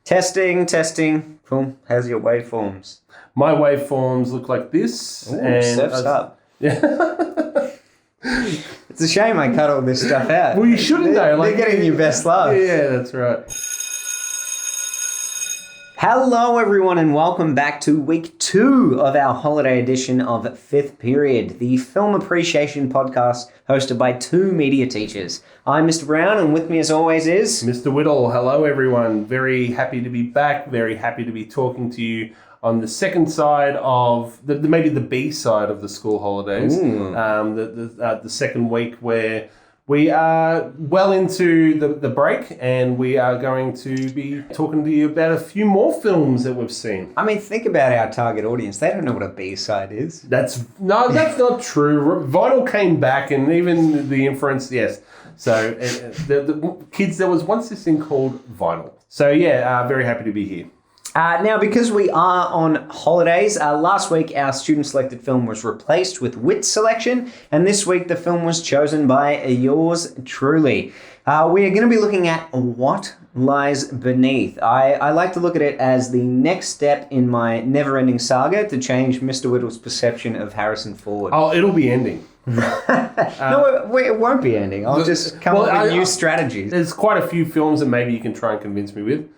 Testing. Cool. How's your waveforms? My waveforms look like this. Ooh, surf's up. Yeah. It's a shame I cut all this stuff out. Well, you shouldn't though. They're getting your best love. Yeah, that's right. Hello everyone and welcome back to week 2 of our holiday edition of Fifth Period, the film appreciation podcast hosted by two media teachers. I'm Mr. Brown and with me as always is... Mr. Whittle. Hello everyone. Very happy to be back. Very happy to be talking to you on the second side of, maybe the B side of the school holidays. The second week where we are well into the break and we are going to be talking to you about a few more films that we've seen. I mean, think about our target audience. They don't know what a B-side is. That's not true. Vinyl came back and even the inference, yes. So the kids, there was once this thing called vinyl. So yeah, very happy to be here. Now, because we are on holidays, last week our student-selected film was replaced with Wit Selection, and this week the film was chosen by yours truly. We are going to be looking at What Lies Beneath. I like to look at it as the next step in my never-ending saga to change Mr. Whittle's perception of Harrison Ford. Oh, it'll be ending. No, it won't be ending. I'll just come up with new strategies. There's quite a few films that maybe you can try and convince me with.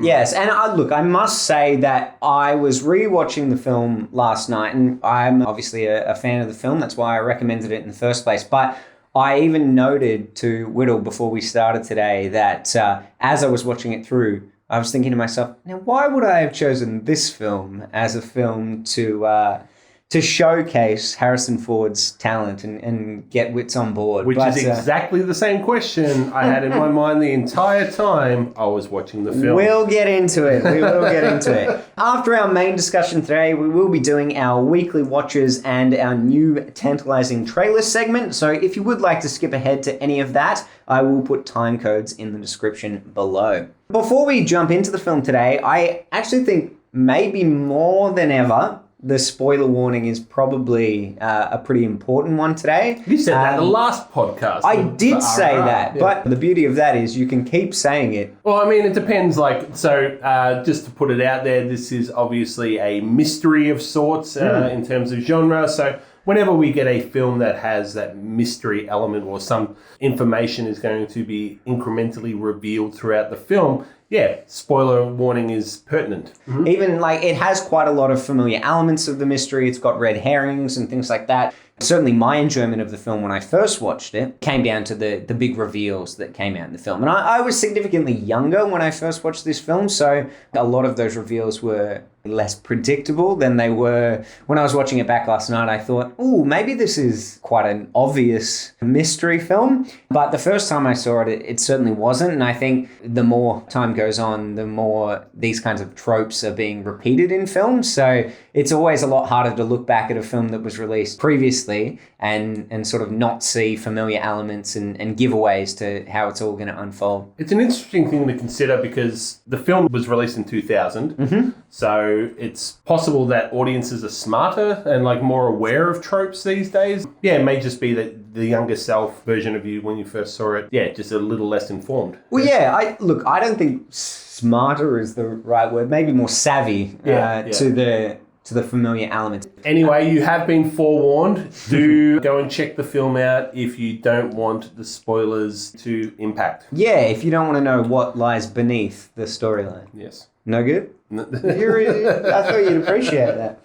Yes, and I must say that I was rewatching the film last night, and I'm obviously a fan of the film. That's why I recommended it in the first place. But I even noted to Whittle before we started today that as I was watching it through, I was thinking to myself, now why would I have chosen this film as a film to showcase Harrison Ford's talent and get Wits on board? Which is exactly the same question I had in my mind the entire time I was watching the film. We'll get into it. We will get into it. After our main discussion today, we will be doing our weekly watches and our new Tantalising Trailers segment. So if you would like to skip ahead to any of that, I will put time codes in the description below. Before we jump into the film today, I actually think maybe more than ever, the spoiler warning is probably a pretty important one today. You said that in the last podcast. I did say that, but the beauty of that is you can keep saying it. Well, I mean, it depends. Just to put it out there, this is obviously a mystery of sorts in terms of genre. So whenever we get a film that has that mystery element or some information is going to be incrementally revealed throughout the film, yeah, spoiler warning is pertinent. Mm-hmm. Even it has quite a lot of familiar elements of the mystery. It's got red herrings and things like that. Certainly my enjoyment of the film when I first watched it came down to the big reveals that came out in the film. And I was significantly younger when I first watched this film, so a lot of those reveals were less predictable than they were when I was watching it back last night. I thought, maybe this is quite an obvious mystery film. But the first time I saw it, it certainly wasn't. And I think the more time goes on, the more these kinds of tropes are being repeated in films. So it's always a lot harder to look back at a film that was released previously and sort of not see familiar elements and giveaways to how it's all going to unfold. It's an interesting thing to consider because the film was released in 2000. Mm-hmm. So it's possible that audiences are smarter and more aware of tropes these days. Yeah, it may just be that the younger self version of you when you first saw it, just a little less informed. Well, yeah, I don't think smarter is the right word. Maybe more savvy to the familiar elements. Anyway, you have been forewarned. Do go and check the film out if you don't want the spoilers to impact. Yeah, if you don't want to know what lies beneath the storyline. Yes. No good? I thought you'd appreciate that.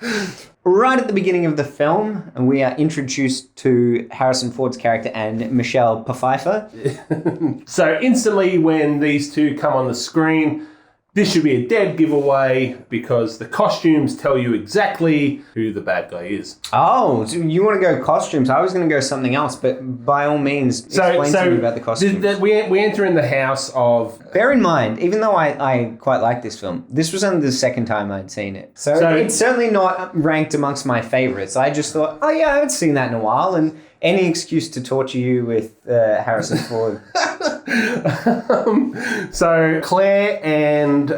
Right at the beginning of the film, we are introduced to Harrison Ford's character and Michelle Pfeiffer. So instantly when these two come on the screen, this should be a dead giveaway because the costumes tell you exactly who the bad guy is. Oh, so you want to go costumes? I was going to go something else, but by all means, explain to me about the costumes. We enter in the house of... Bear in mind, even though I quite like this film, this was only the second time I'd seen it. So it's certainly not ranked amongst my favorites. I just thought, I haven't seen that in a while, and any excuse to torture you with Harrison Ford. So Claire and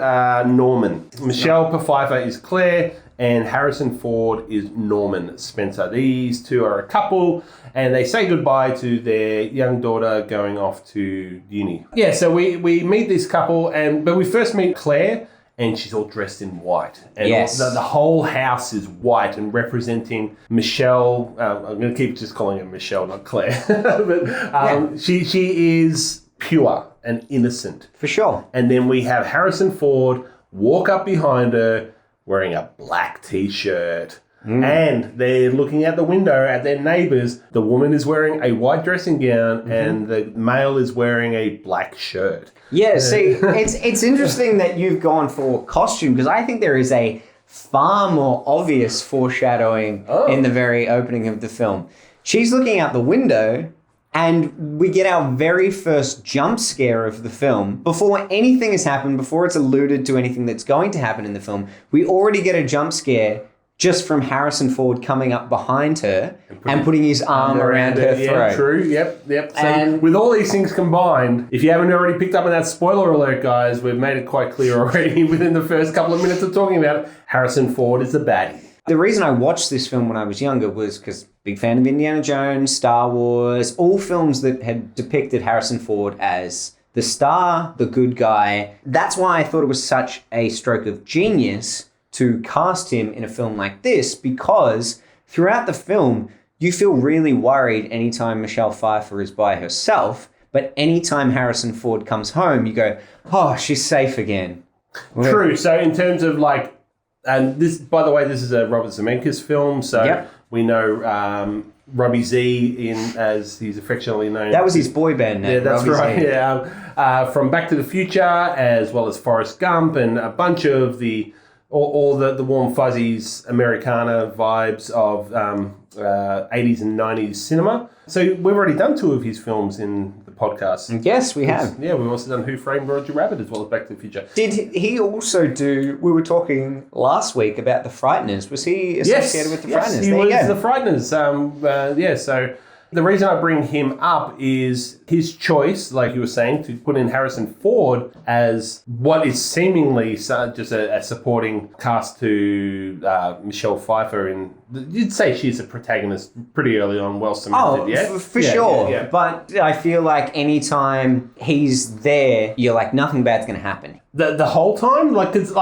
Norman. Michelle Pfeiffer is Claire and Harrison Ford is Norman Spencer. These two are a couple, and they say goodbye to their young daughter going off to uni. Yeah, so we meet this couple, but we first meet Claire, and she's all dressed in white. And yes. The whole house is white and representing Michelle. I'm going to keep just calling her Michelle, not Claire. But she is pure and innocent. For sure. And then we have Harrison Ford walk up behind her wearing a black T-shirt. And they're looking out the window at their neighbours. The woman is wearing a white dressing gown and the male is wearing a black shirt. Yeah, see, it's interesting that you've gone for costume, because I think there is a far more obvious foreshadowing in the very opening of the film. She's looking out the window and we get our very first jump scare of the film. Before anything has happened, before it's alluded to anything that's going to happen in the film, we already get a jump scare just from Harrison Ford coming up behind her and putting his arm around her throat. Yeah, true. Yep. So with all these things combined, if you haven't already picked up on that, spoiler alert, guys, we've made it quite clear already within the first couple of minutes of talking about it, Harrison Ford is the baddie. The reason I watched this film when I was younger was because big fan of Indiana Jones, Star Wars, all films that had depicted Harrison Ford as the star, the good guy. That's why I thought it was such a stroke of genius to cast him in a film like this, because throughout the film, you feel really worried anytime Michelle Pfeiffer is by herself, but anytime Harrison Ford comes home, you go, oh, she's safe again. True. So in terms of and this, by the way, this is a Robert Zemeckis film, so we know Robbie Z as he's affectionately known. That was his boy band name. Yeah, that's Robbie right. Z. Yeah, from Back to the Future, as well as Forrest Gump, and a bunch of all the warm fuzzies Americana vibes of 80s and 90s cinema. So we've already done 2 of his films in the podcast. Yes, we have. Yeah, we've also done Who Framed Roger Rabbit as well as Back to the Future. Did he also do, we were talking last week about The Frighteners. Was he associated with The Frighteners? He was The Frighteners. So the reason I bring him up is his choice, like you were saying, to put in Harrison Ford as what is seemingly just a supporting cast to Michelle Pfeiffer. You'd say she's a protagonist pretty early on, well cemented, for sure. Yeah. But I feel like anytime he's there, you're like, nothing bad's going to happen. The whole time? It's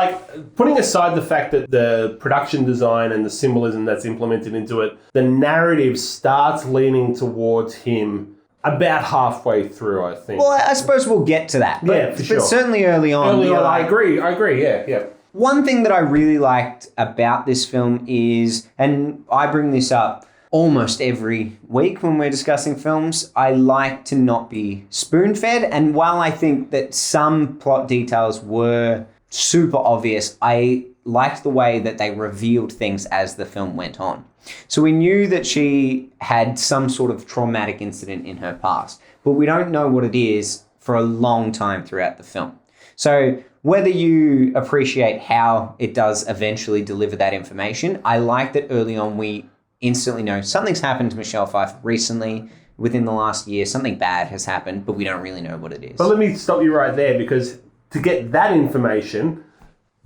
putting aside the fact that the production design and the symbolism that's implemented into it, the narrative starts leaning towards him about halfway through, I think. Well, I suppose we'll get to that. But certainly early on. I agree, yeah. One thing that I really liked about this film is, and I bring this up almost every week when we're discussing films, I like to not be spoon-fed. And while I think that some plot details were super obvious, I liked the way that they revealed things as the film went on. So we knew that she had some sort of traumatic incident in her past, but we don't know what it is for a long time throughout the film. So whether you appreciate how it does eventually deliver that information, I like that early on we instantly know something's happened to Michelle Pfeiffer recently, within the last year, something bad has happened, but we don't really know what it is. But let me stop you right there, because to get that information,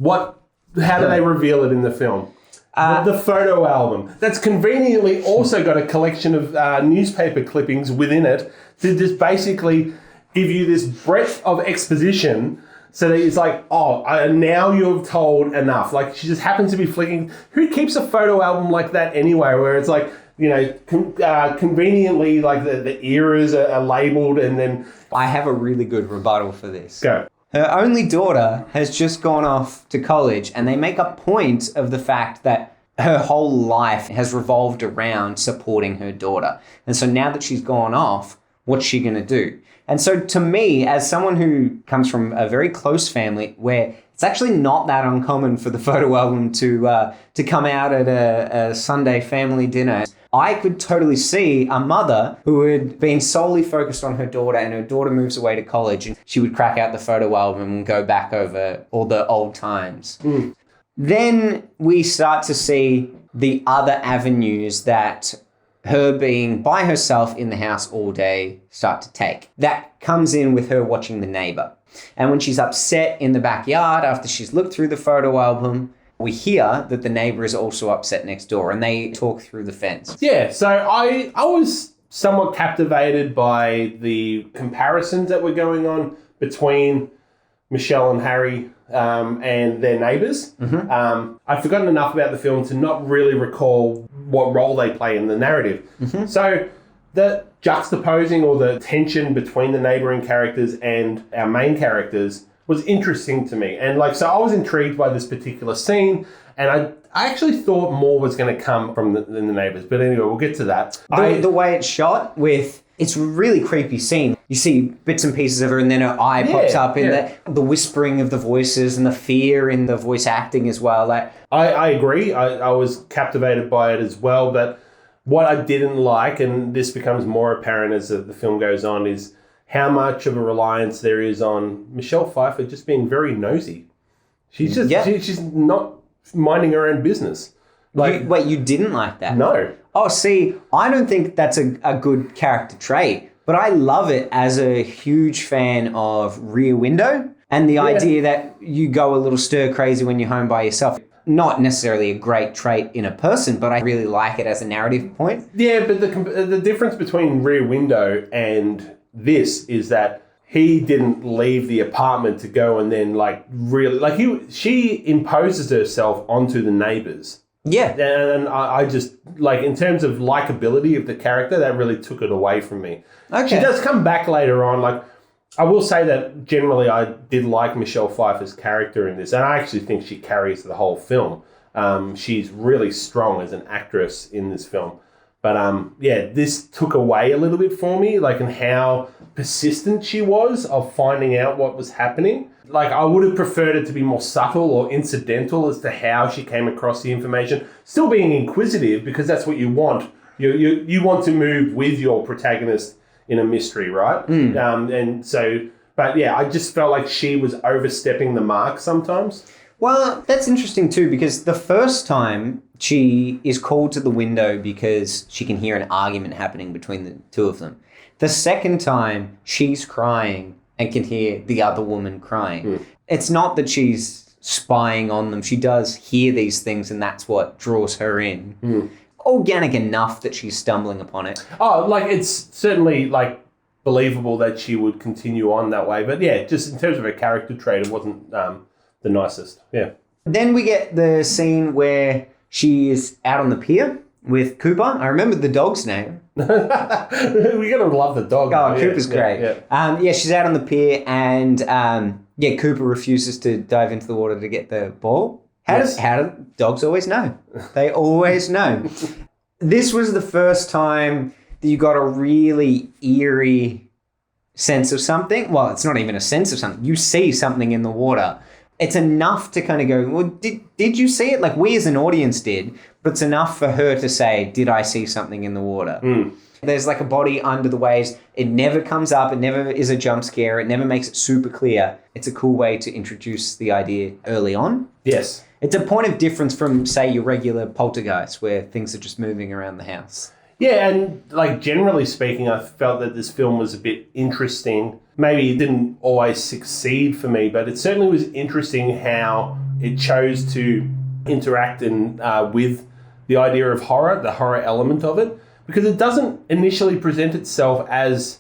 how do they reveal it in the film? The photo album. That's conveniently also got a collection of newspaper clippings within it to just basically give you this breadth of exposition. So that it's like, now you've told enough. Like, she just happens to be flicking. Who keeps a photo album like that anyway, where it's like, conveniently, like the eras are labeled, and then... I have a really good rebuttal for this. Go. Her only daughter has just gone off to college, and they make a point of the fact that her whole life has revolved around supporting her daughter. And so now that she's gone off, what's she going to do? And so to me, as someone who comes from a very close family where it's actually not that uncommon for the photo album to come out at a Sunday family dinner, I could totally see a mother who had been solely focused on her daughter, and her daughter moves away to college, and she would crack out the photo album and go back over all the old times. Mm. Then we start to see the other avenues that her being by herself in the house all day start to take. That comes in with her watching The Neighbor. And when she's upset in the backyard after she's looked through the photo album, we hear that the neighbor is also upset next door and they talk through the fence. Yeah, so I was somewhat captivated by the comparisons that were going on between Michelle and Harry and their neighbours. I've forgotten enough about the film to not really recall what role they play in the narrative. So the juxtaposing or the tension between the neighbouring characters and our main characters was interesting to me. And so I was intrigued by this particular scene, and I actually thought more was going to come from the neighbours. But anyway, we'll get to that. The way it's shot it's a really creepy scene. You see bits and pieces of her and then her eye pops up in the whispering of the voices and the fear in the voice acting as well. I agree. I was captivated by it as well. But what I didn't like, and this becomes more apparent as the film goes on, is how much of a reliance there is on Michelle Pfeiffer just being very nosy. She's just she's not minding her own business. Wait, you didn't like that? No. Oh, see, I don't think that's a good character trait, but I love it as a huge fan of Rear Window and the idea that you go a little stir crazy when you're home by yourself. Not necessarily a great trait in a person, but I really like it as a narrative point. Yeah, but the difference between Rear Window and this is that he didn't leave the apartment to go and then she imposes herself onto the neighbours. Yeah. And I just, in terms of likability of the character, that really took it away from me. Okay. She does come back later on. I will say that generally I did like Michelle Pfeiffer's character in this, and I actually think she carries the whole film. She's really strong as an actress in this film. But, this took away a little bit for me, in how persistent she was of finding out what was happening. I would have preferred it to be more subtle or incidental as to how she came across the information. Still being inquisitive, because that's what you want. You want to move with your protagonist in a mystery, right? I just felt like she was overstepping the mark sometimes. Well, that's interesting too, because the first time she is called to the window because she can hear an argument happening between the two of them. The second time, she's crying and can hear the other woman crying. It's not that she's spying on them. She does hear these things, and that's what draws her in. Organic enough that she's stumbling upon it. Oh, it's certainly, believable that she would continue on that way. But, yeah, just in terms of her character trait, it wasn't the nicest. Yeah. Then we get the scene where she is out on the pier with Cooper. I remember the dog's name. We're going to love the dog. Oh, Cooper's great. Yeah, she's out on the pier and, Cooper refuses to dive into the water to get the ball. How do dogs always know? They always know. This was the first time that you got a really eerie sense of something. Well, it's not even a sense of something. You see something in the water. It's enough to kind of go, well, did you see it? We as an audience did, but it's enough for her to say, did I see something in the water? There's a body under the waves. It never comes up. It never is a jump scare. It never makes it super clear. It's a cool way to introduce the idea early on. Yes. It's a point of difference from, say, your regular poltergeist where things are just moving around the house. Yeah, and generally speaking, I felt that this film was a bit interesting. Maybe it didn't always succeed for me, but it certainly was interesting how it chose to interact with the idea of horror, the horror element of it, because it doesn't initially present itself as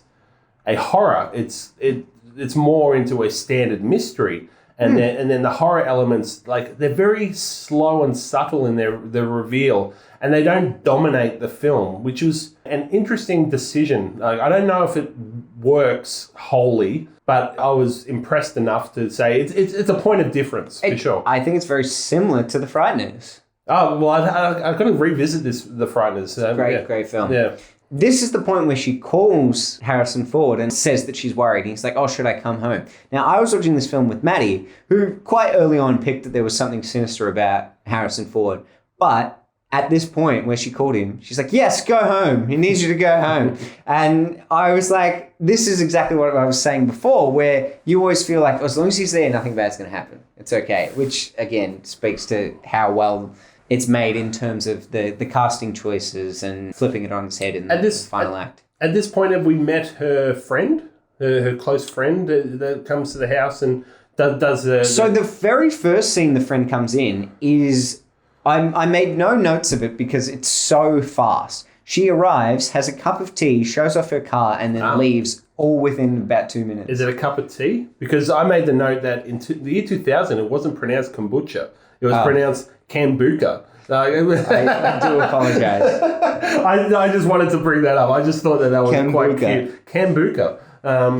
a horror. It's more into a standard mystery. And then the horror elements, they're very slow and subtle in their reveal, and they don't dominate the film, which was an interesting decision. I don't know if it works wholly, but I was impressed enough to say it's a point of difference, for sure. I think it's very similar to The Frighteners. Oh, well, I've got to revisit The Frighteners. Great film. Yeah. This is the point where she calls Harrison Ford and says that she's worried. And he's like, oh, should I come home? Now, I was watching this film with Maddie, who quite early on picked that there was something sinister about Harrison Ford. But at this point where she called him, she's like, yes, go home. He needs you to go home. And I was like, this is exactly what I was saying before, where you always feel like, as long as he's there, nothing bad's going to happen. It's okay. Which, again, speaks to how well it's made in terms of the casting choices and flipping it on its head in the final act. At this point, have we met her friend, her close friend that comes to the house and Does So the very first scene the friend comes in is... I made no notes of it because it's so fast. She arrives, has a cup of tea, shows off her car, and then leaves all within about 2 minutes. Is it a cup of tea? Because I made the note that in the year 2000, it wasn't pronounced kombucha. It was pronounced Kambuka. I do apologize. I just wanted to bring that up. I just thought that was quite cute. Kambuka.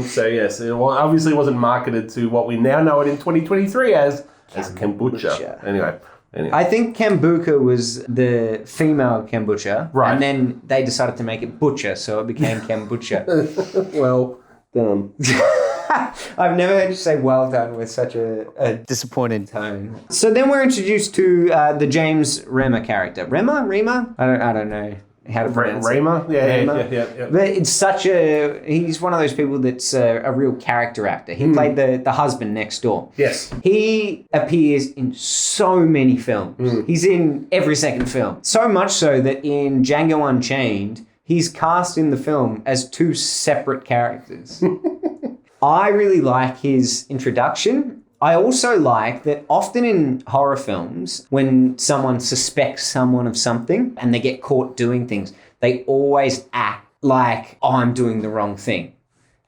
So yes, it obviously wasn't marketed to what we now know it in 2023 as kombucha. Anyway. I think Kambuka was the female kombucha, right? And then they decided to make it butcher, so it became kombucha. Well done. I've never heard you say well done with such a disappointed tone. So then we're introduced to the James Remmer character. Rema? I don't know how to pronounce it. Rema? Yeah. But it's he's one of those people that's a real character actor. He played the husband next door. Yes. He appears in so many films. He's in every second film. So much so that in Django Unchained, he's cast in the film as two separate characters. I really like his introduction. I also like that often in horror films, when someone suspects someone of something and they get caught doing things, they always act like, oh, I'm doing the wrong thing.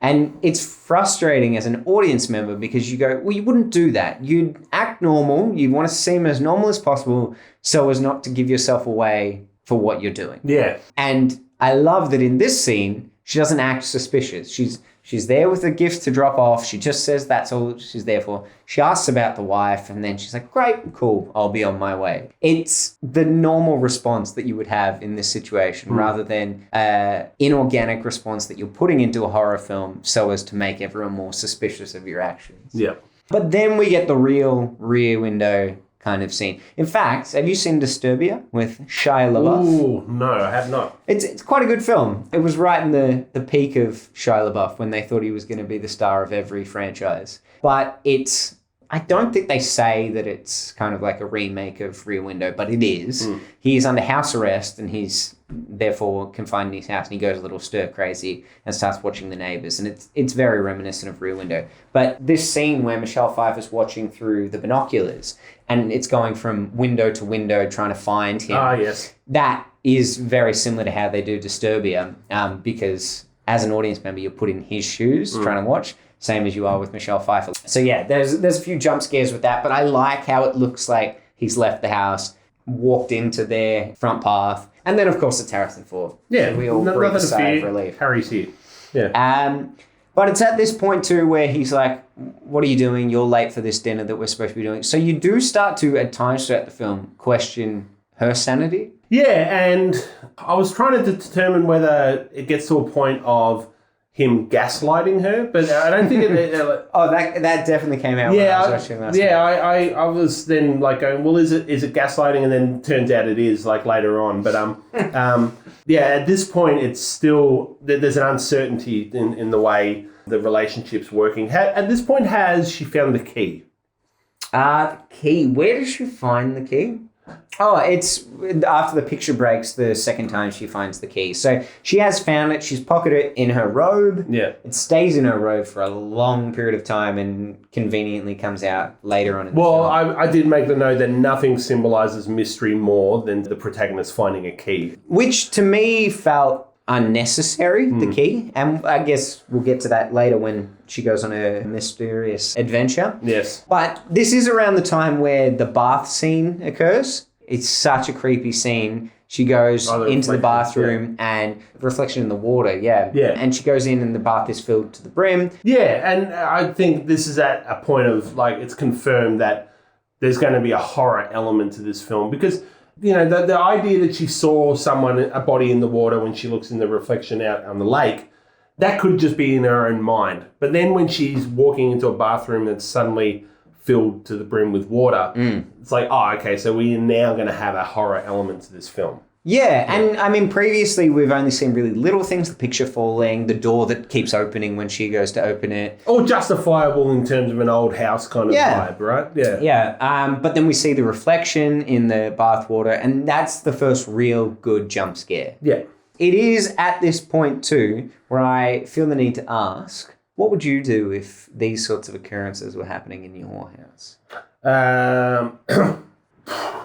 And it's frustrating as an audience member because you go, well, you wouldn't do that. You'd act normal. You want to seem as normal as possible so as not to give yourself away for what you're doing. Yeah. And I love that in this scene, she doesn't act suspicious. She's there with a gift to drop off. She just says that's all she's there for. She asks about the wife, and then she's like, great, cool, I'll be on my way. It's the normal response that you would have in this situation rather than inorganic response that you're putting into a horror film so as to make everyone more suspicious of your actions. Yeah. But then we get the real Rear Window kind of scene. In fact, have you seen Disturbia with Shia LaBeouf? Ooh, no, I have not. It's quite a good film. It was right in the peak of Shia LaBeouf when they thought he was going to be the star of every franchise. But I don't think they say that it's kind of like a remake of Rear Window, but it is. He is under house arrest and he's therefore confined in his house, and he goes a little stir crazy and starts watching the neighbors, and it's very reminiscent of Rear Window. But this scene where Michelle Pfeiffer's watching through the binoculars and it's going from window to window trying to find him. Ah, yes. That is very similar to how they do Disturbia, because as an audience member, you're put in his shoes trying to watch, same as you are with Michelle Pfeiffer. So yeah, there's a few jump scares with that, but I like how it looks like he's left the house, walked into their front path, and then of course it's Harrison Ford. Yeah, so we all breathe a sigh of relief. Harry's here. Yeah. But it's at this point too where he's like, what are you doing? You're late for this dinner that we're supposed to be doing. So you do start to, at times throughout the film, question her sanity. Yeah, and I was trying to determine whether it gets to a point of him gaslighting her, but I don't think it... that definitely came out when I was watching last night. I was then like going, well, is it gaslighting? And then turns out it is, like, later on. But at this point, it's still... There's an uncertainty in the way the relationship's working. At this point, has she found the key? The key. Where does she find the key? Oh, it's after the picture breaks the second time she finds the key. So she has found it. She's pocketed it in her robe. Yeah. It stays in her robe for a long period of time and conveniently comes out later on in the film. Well, I did make the note that nothing symbolizes mystery more than the protagonist finding a key. Which to me felt unnecessary, the key. And I guess we'll get to that later when she goes on a mysterious adventure. Yes. But this is around the time where the bath scene occurs. It's such a creepy scene. She goes into the bathroom and reflection in the water, yeah. And she goes in and the bath is filled to the brim. Yeah, and I think this is at a point of, like, it's confirmed that there's going to be a horror element to this film because... You know, the idea that she saw a body in the water when she looks in the reflection out on the lake, that could just be in her own mind. But then when she's walking into a bathroom that's suddenly filled to the brim with water, it's like, oh, okay, so we are now going to have a horror element to this film. Yeah, and I mean, previously we've only seen really little things, the picture falling, the door that keeps opening when she goes to open it. All justifiable in terms of an old house kind of vibe, right? Yeah. Yeah, but then we see the reflection in the bathwater, and that's the first real good jump scare. Yeah. It is at this point too where I feel the need to ask, What would you do if these sorts of occurrences were happening in your house?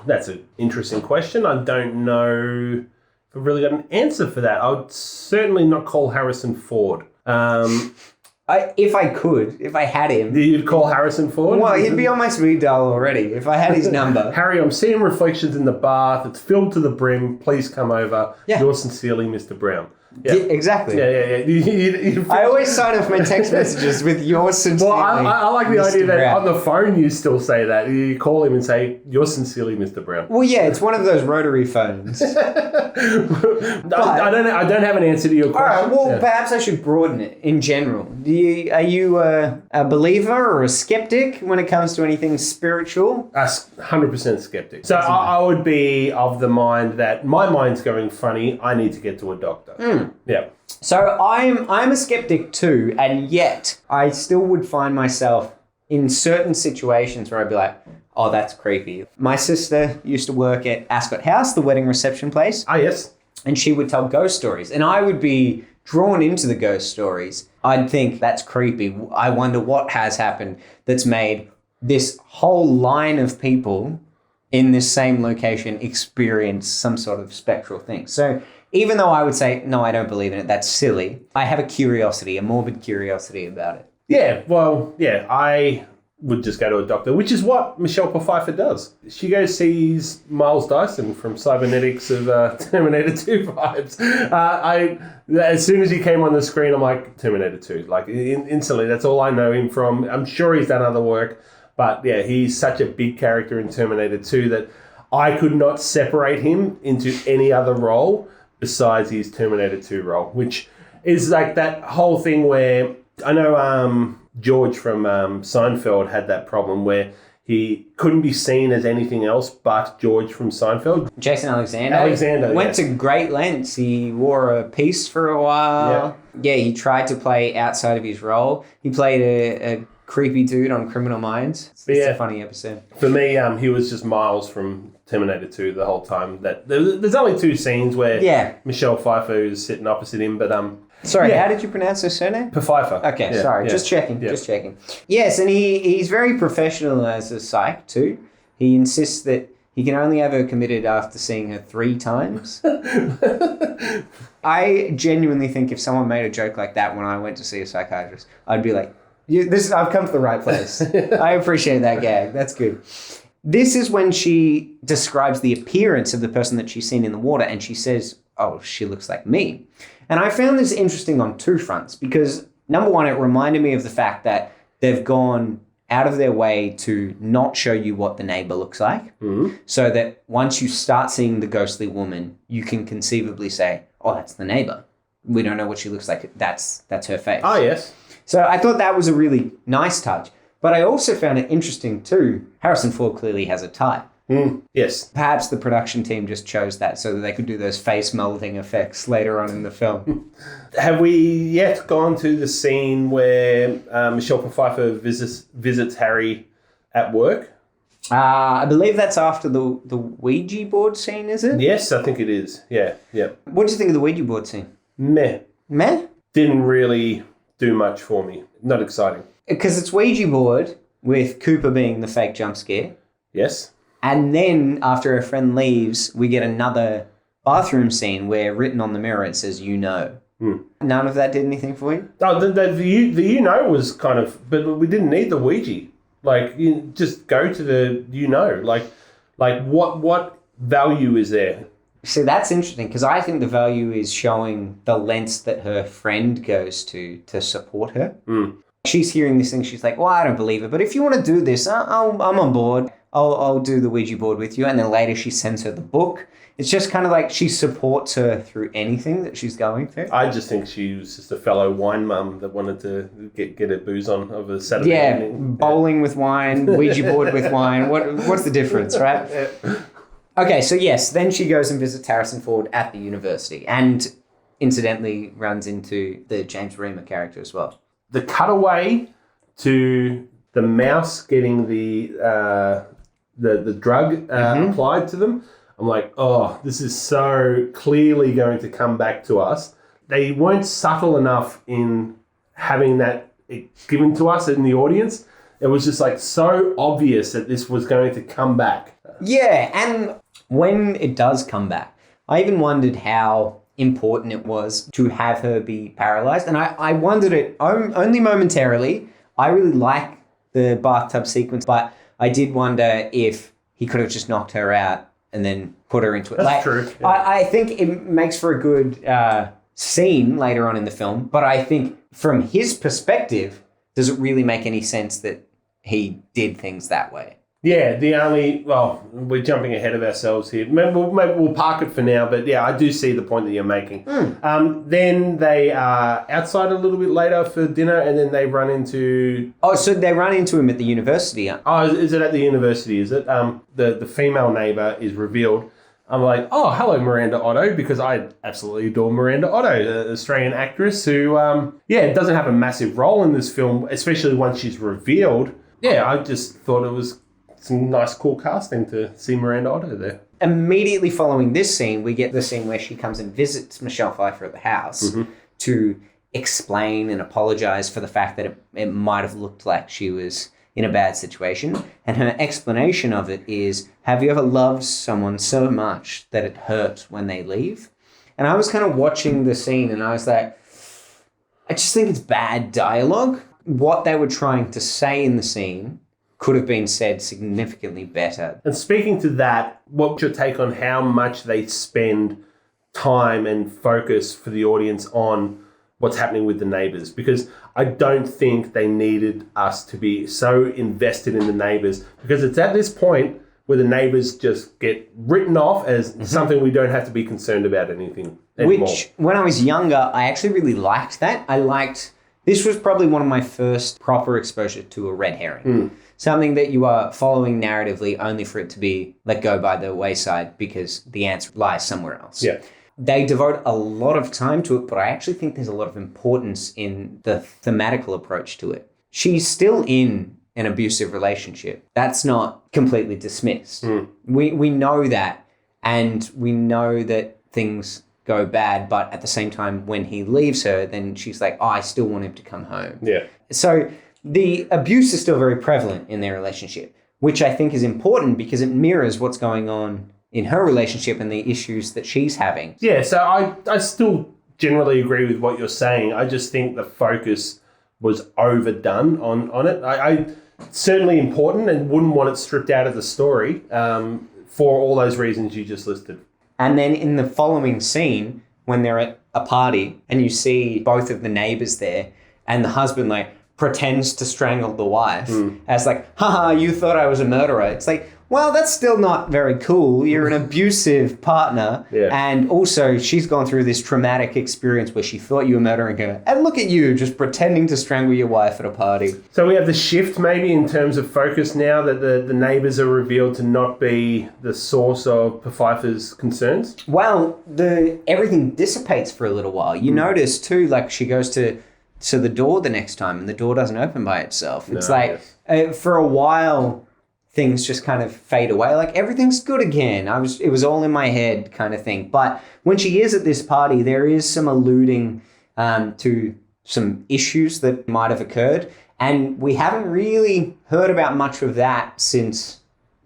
That's an interesting question. I don't know if I've really got an answer for that. I would certainly not call Harrison Ford. If I had him. You'd call Harrison Ford? Well, he'd be on my speed dial already if I had his number. Harry, I'm seeing reflections in the bath. It's filled to the brim. Please come over. Yeah. Yours sincerely, Mr. Brown. Yeah, exactly. Yeah. I always sign off my text messages with yours sincerely. Well, I like the Mr. idea that Brown. on the phone you still say that. You call him and say, yours sincerely, Mr. Brown. Well, yeah, it's one of those rotary phones. I don't have an answer to your question. All right, perhaps I should broaden it in general. Are you a believer or a skeptic when it comes to anything spiritual? 100% skeptic. So I would be of the mind that my mind's going funny. I need to get to a doctor. Yeah. So I'm a skeptic too, and yet I still would find myself in certain situations where I'd be like, oh, that's creepy. My sister used to work at Ascot House, the wedding reception place. Ah, yes. And she would tell ghost stories, and I would be drawn into the ghost stories. I'd think, that's creepy. I wonder what has happened that's made this whole line of people in this same location experience some sort of spectral thing. So even though I would say, no, I don't believe in it, that's silly, I have a curiosity, a morbid curiosity about it. Yeah, well, yeah, I would just go to a doctor, which is what Michelle Pfeiffer does. She goes sees Miles Dyson from Cybernetics of Terminator 2 vibes. As soon as he came on the screen, I'm like, Terminator 2. Like, instantly, that's all I know him from. I'm sure he's done other work, but yeah, he's such a big character in Terminator 2 that I could not separate him into any other role besides his Terminator 2 role, which is like that whole thing where I know George from Seinfeld had that problem where he couldn't be seen as anything else but George from Seinfeld. Jason Alexander went to great lengths. He wore a piece for a while. Yeah, he tried to play outside of his role. He played a creepy dude on Criminal Minds. It's a funny episode. For me, he was just Miles from Terminator 2 the whole time. There's only two scenes where Michelle Pfeiffer is sitting opposite him, but sorry, how did you pronounce her surname? Pfeiffer. Okay, sorry, just checking. Yes, and he's very professional as a psych too. He insists that he can only have her committed after seeing her 3 times. I genuinely think if someone made a joke like that when I went to see a psychiatrist, I'd be like, I've come to the right place. I appreciate that gag. That's good. This is when she describes the appearance of the person that she's seen in the water, and she says, oh, she looks like me. And I found this interesting on 2 fronts because, number one, it reminded me of the fact that they've gone out of their way to not show you what the neighbor looks like, so that once you start seeing the ghostly woman, you can conceivably say, oh, that's the neighbor. We don't know what she looks like. That's her face. Oh, yes. So I thought that was a really nice touch. But I also found it interesting too. Harrison Ford clearly has a type. Yes. Perhaps the production team just chose that so that they could do those face melding effects later on in the film. Have we yet gone to the scene where Michelle Pfeiffer visits Harry at work? I believe that's after the Ouija board scene, is it? Yes, I think it is. Yeah. What do you think of the Ouija board scene? Meh. Didn't really do much for me. Not exciting. Because it's Ouija board with Cooper being the fake jump scare. Yes. And then after her friend leaves, we get another bathroom scene where written on the mirror it says, you know. None of that did anything for you? Oh, the you know was kind of, but we didn't need the Ouija. Like, you just go to the you know. Like what value is there? See, that's interesting because I think the value is showing the lengths that her friend goes to support her. She's hearing this thing. She's like, well, I don't believe it. But if you want to do this, I'm on board. I'll do the Ouija board with you. And then later she sends her the book. It's just kind of like she supports her through anything that she's going through. I just think she was just a fellow wine mum that wanted to get her booze on of a Saturday evening. Bowling with wine, Ouija board with wine. What's the difference, right? Okay, so yes, then she goes and visits Harrison Ford at the university and incidentally runs into the James Remar character as well. The cutaway to the mouse getting the drug applied to them, I'm like, oh, this is so clearly going to come back to us. They weren't subtle enough in having that given to us in the audience. It was just like so obvious that this was going to come back. Yeah, and when it does come back, I even wondered how important it was to have her be paralyzed. And I wondered it only momentarily. I really like the bathtub sequence, but I did wonder if he could have just knocked her out and then put her into it. That's true. Yeah. I think it makes for a good scene later on in the film, but I think from his perspective, does it really make any sense that he did things that way? Yeah, we're jumping ahead of ourselves here. Maybe we'll park it for now, but yeah, I do see the point that you're making. Then they are outside a little bit later for dinner, and then they run into... Oh, so they run into him at the university. Oh, is it at the university, is it? The female neighbour is revealed. I'm like, oh, hello, Miranda Otto, because I absolutely adore Miranda Otto, an Australian actress who, doesn't have a massive role in this film, especially once she's revealed. Yeah, I just thought it was some nice, cool casting to see Miranda Otto there. Immediately following this scene, we get the scene where she comes and visits Michelle Pfeiffer at the house to explain and apologize for the fact that it might have looked like she was in a bad situation. And her explanation of it is, have you ever loved someone so much that it hurt when they leave? And I was kind of watching the scene and I was like, I just think it's bad dialogue. What they were trying to say in the scene could have been said significantly better. And speaking to that, what's your take on how much they spend time and focus for the audience on what's happening with the neighbours? Because I don't think they needed us to be so invested in the neighbours, because it's at this point where the neighbours just get written off as something we don't have to be concerned about anything anymore. Which, when I was younger, I actually really liked that. This was probably one of my first proper exposure to a red herring. Something that you are following narratively only for it to be let go by the wayside because the answer lies somewhere else. Yeah. They devote a lot of time to it, but I actually think there's a lot of importance in the thematical approach to it. She's still in an abusive relationship. That's not completely dismissed. We know that, and we know that things go bad, but at the same time, when he leaves her, then she's like, oh, I still want him to come home. Yeah. So the abuse is still very prevalent in their relationship, which I think is important because it mirrors what's going on in her relationship and the issues that she's having. Yeah, so I still generally agree with what you're saying. I just think the focus was overdone on it. I certainly important and wouldn't want it stripped out of the story for all those reasons you just listed. And then in the following scene, when they're at a party and you see both of the neighbors there and the husband pretends to strangle the wife as haha, you thought I was a murderer. It's like, well, that's still not very cool. You're an abusive partner. Yeah. And also she's gone through this traumatic experience where she thought you were murdering her. And look at you just pretending to strangle your wife at a party. So we have the shift maybe in terms of focus now that the neighbours are revealed to not be the source of Pfeiffer's concerns. Well, everything dissipates for a little while. You notice too, she goes to the door the next time and the door doesn't open by itself. It's for a while, things just kind of fade away. Everything's good again. It was all in my head kind of thing. But when she is at this party, there is some alluding to some issues that might have occurred. And we haven't really heard about much of that since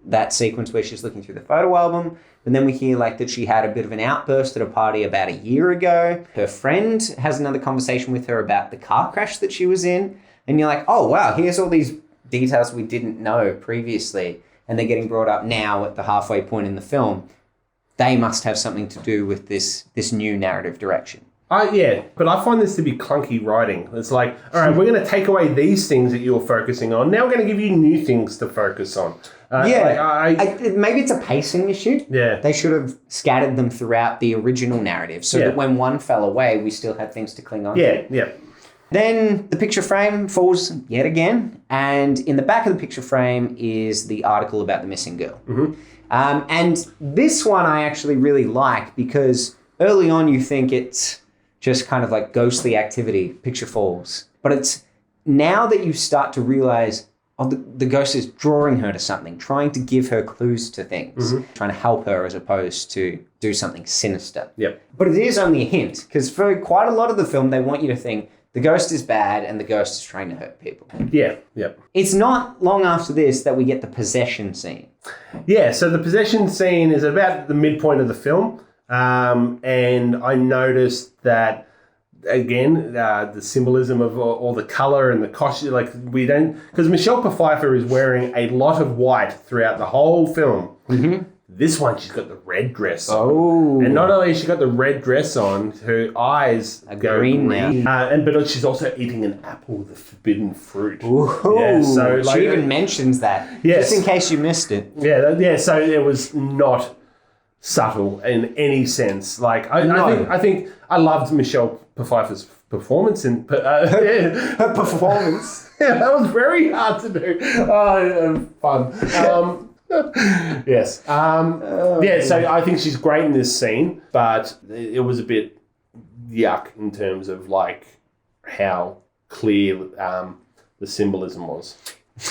that sequence where she's looking through the photo album. And then we hear that she had a bit of an outburst at a party about a year ago. Her friend has another conversation with her about the car crash that she was in. And you're like, oh, wow, here's all these details we didn't know previously. And they're getting brought up now at the halfway point in the film. They must have something to do with this new narrative direction. Yeah, but I find this to be clunky writing. It's all right, we're going to take away these things that you're focusing on. Now we're going to give you new things to focus on. Maybe it's a pacing issue. Yeah. They should have scattered them throughout the original narrative so that when one fell away, we still had things to cling on to. Yeah. Then the picture frame falls yet again. And in the back of the picture frame is the article about the missing girl. And this one I actually really like because early on you think it's just kind of ghostly activity, picture falls. But it's now that you start to realize, the ghost is drawing her to something, trying to give her clues to things, trying to help her as opposed to do something sinister. Yep. But it is only a hint because for quite a lot of the film, they want you to think The ghost is bad and the ghost is trying to hurt people. Yeah, yep. It's not long after this that we get the possession scene. Yeah, so the possession scene is about the midpoint of the film. And I noticed that, again, the symbolism of all the color and the costume, like we don't, because Michelle Pfeiffer is wearing a lot of white throughout the whole film. Mm-hmm. This one, she's got the red dress on. Oh. And not only has she got the red dress on, her eyes go green. But she's also eating an apple, the forbidden fruit. Ooh. Yeah, so she even mentions that. Yes. Just in case you missed it. Yeah, so it was not subtle in any sense. Like, I think I loved Michelle Pfeiffer's performance in her performance. Yeah, that was very hard to do. Oh, fun. Yes. So I think she's great in this scene, but it was a bit yuck in terms of like how clear the symbolism was.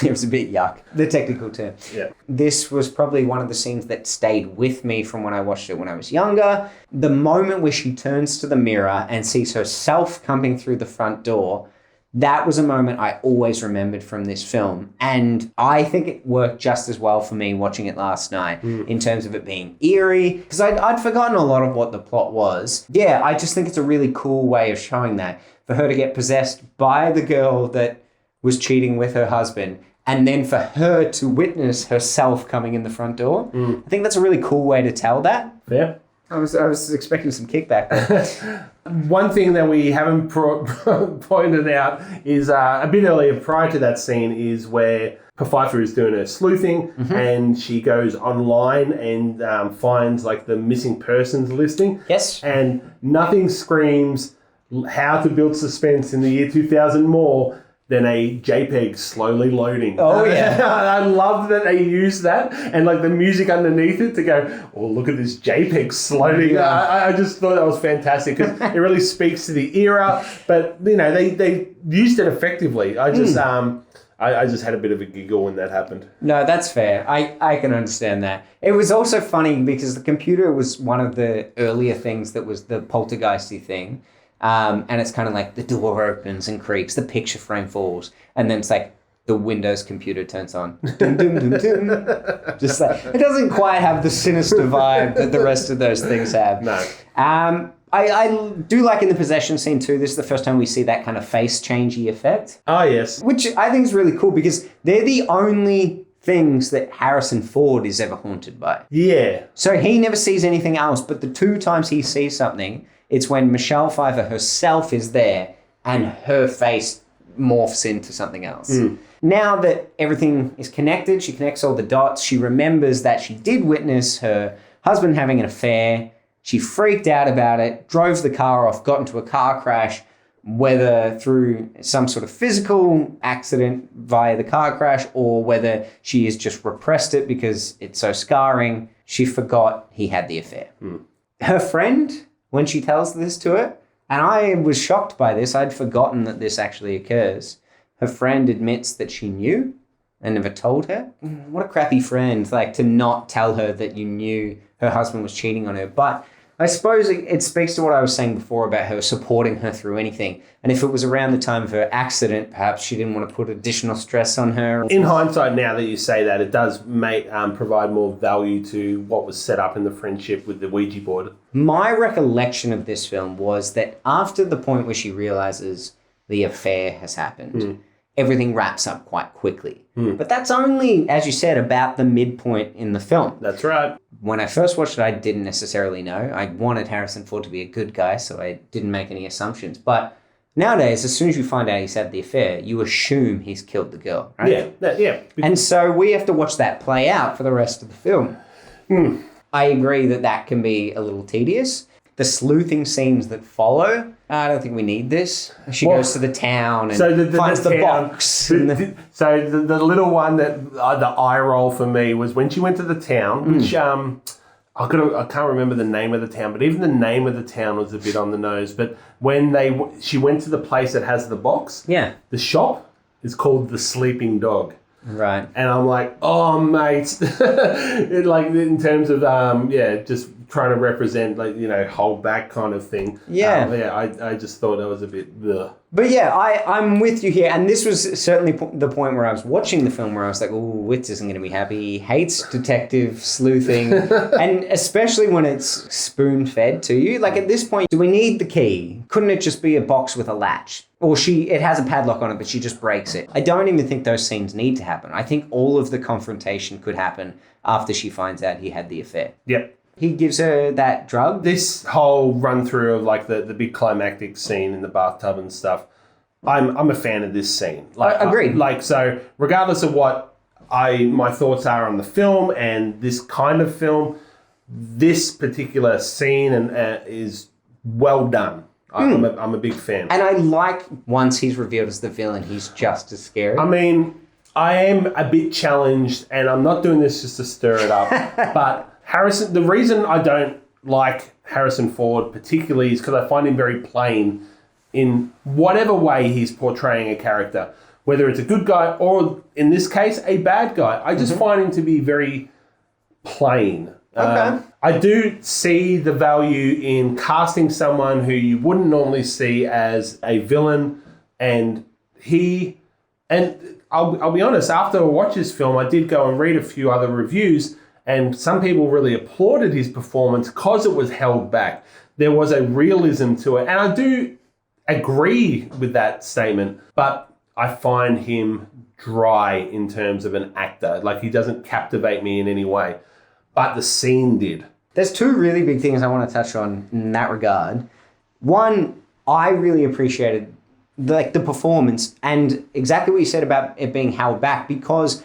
It was a bit yuck, the technical term. Yeah. This was probably one of the scenes that stayed with me from when I watched it when I was younger. The moment where she turns to the mirror and sees herself coming through the front door, that was a moment I always remembered from this film. And I think it worked just as well for me watching it last night in terms of it being eerie. Because I'd forgotten a lot of what the plot was. Yeah, I just think it's a really cool way of showing that. For her to get possessed by the girl that was cheating with her husband, and then for her to witness herself coming in the front door. I think that's a really cool way to tell that. Yeah. I was expecting some kickback there. One thing that we haven't pointed out is a bit earlier, prior to that scene, is where Pfeiffer is doing her sleuthing, and she goes online and finds like the missing persons listing. Yes. And nothing screams how to build suspense in the year 2000 more than a JPEG slowly loading. Oh, yeah. I love that they use that and like the music underneath it to go, oh, look at this JPEG slowly. Yeah. I just thought that was fantastic because it really speaks to the era, but you know, they used it effectively. I just had a bit of a giggle when that happened. No, that's fair. I can understand that. It was also funny because the computer was one of the earlier things that was the poltergeisty thing. And it's kind of like the door opens and creaks, the picture frame falls, and then it's like the Windows computer turns on. Dum, dum, dum, dum. Just like, it doesn't quite have the sinister vibe that the rest of those things have. No. I do like in the possession scene too, this is the first time we see that kind of face changey effect. Oh, yes. Which I think is really cool because they're the only things that Harrison Ford is ever haunted by. Yeah. So he never sees anything else, but the two times he sees something, it's when Michelle Pfeiffer herself is there and her face morphs into something else. Now that everything is connected, she connects all the dots. She remembers that she did witness her husband having an affair. She freaked out about it, drove the car off, got into a car crash, whether through some sort of physical accident via the car crash or whether she has just repressed it because it's so scarring. She forgot he had the affair. Her friend, when she tells this to her, and I was shocked by this, I'd forgotten that this actually occurs. Her friend admits that she knew and never told her. What a crappy friend, like to not tell her that you knew her husband was cheating on her. But I suppose it speaks to what I was saying before about her supporting her through anything. And if it was around the time of her accident, perhaps she didn't want to put additional stress on her. In hindsight, now that you say that, it does provide more value to what was set up in the friendship with the Ouija board. My recollection of this film was that after the point where she realizes the affair has happened, everything wraps up quite quickly. But that's only, as you said, about the midpoint in the film. That's right. When I first watched it, I didn't necessarily know. I wanted Harrison Ford to be a good guy, so I didn't make any assumptions. But nowadays, as soon as you find out he's had the affair, you assume he's killed the girl, right? Yeah. And so we have to watch that play out for the rest of the film. I agree that can be a little tedious. The sleuthing scenes that follow, I don't think we need this. She goes to the town and finds the box. So the little one that the eye roll for me was when she went to the town, which I can't remember the name of the town, but even the name of the town was a bit on the nose. But when she went to the place that has the box, the shop is called the Sleeping Dog. Right. And I'm like, oh, mate. Like in terms of, just trying to represent, like, hold back kind of thing. Yeah. I just thought that was a bit ugh. But yeah, I'm with you here. And this was certainly the point where I was watching the film where I was like, oh, Witz isn't going to be happy. He hates detective sleuthing. And especially when it's spoon-fed to you. Like, at this point, do we need the key? Couldn't it just be a box with a latch? Or it has a padlock on it, but she just breaks it. I don't even think those scenes need to happen. I think all of the confrontation could happen after she finds out he had the affair. Yep. He gives her that drug. This whole run through of like the big climactic scene in the bathtub and stuff, I'm a fan of this scene. Agreed. So regardless of what my thoughts are on the film and this kind of film, this particular scene is well done. I'm a big fan. And I like once he's revealed as the villain, he's just as scary. I mean, I am a bit challenged, and I'm not doing this just to stir it up, but the reason I don't like Harrison Ford particularly is because I find him very plain in whatever way he's portraying a character, whether it's a good guy or, in this case, a bad guy. I just find him to be very plain. Okay. I do see the value in casting someone who you wouldn't normally see as a villain, and I'll be honest, after I watched this film, I did go and read a few other reviews, and some people really applauded his performance because it was held back. There was a realism to it. And I do agree with that statement, but I find him dry in terms of an actor. Like, he doesn't captivate me in any way. But the scene did. There's two really big things I want to touch on in that regard. One, I really appreciated the performance and exactly what you said about it being held back, because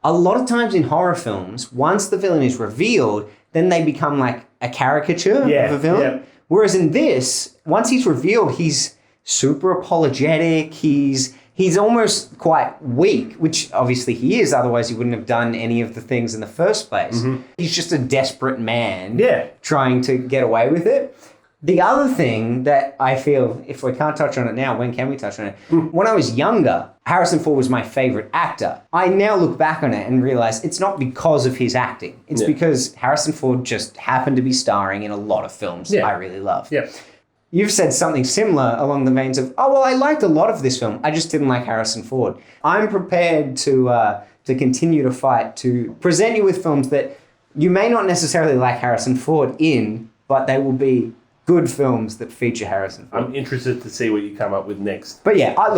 a lot of times in horror films, once the villain is revealed, then they become like a caricature of a villain. Yeah. Whereas in this, once he's revealed, he's super apologetic. He's almost quite weak, which obviously he is. Otherwise, he wouldn't have done any of the things in the first place. Mm-hmm. He's just a desperate man trying to get away with it. The other thing that I feel, if we can't touch on it now, when can we touch on it? When I was younger, Harrison Ford was my favorite actor. I now look back on it and realize it's not because of his acting. It's because Harrison Ford just happened to be starring in a lot of films that I really love. Yeah. You've said something similar along the veins of, oh, well, I liked a lot of this film. I just didn't like Harrison Ford. I'm prepared to continue to fight to present you with films that you may not necessarily like Harrison Ford in, but they will be good films that feature Harrison Ford. I'm interested to see what you come up with next. But yeah, I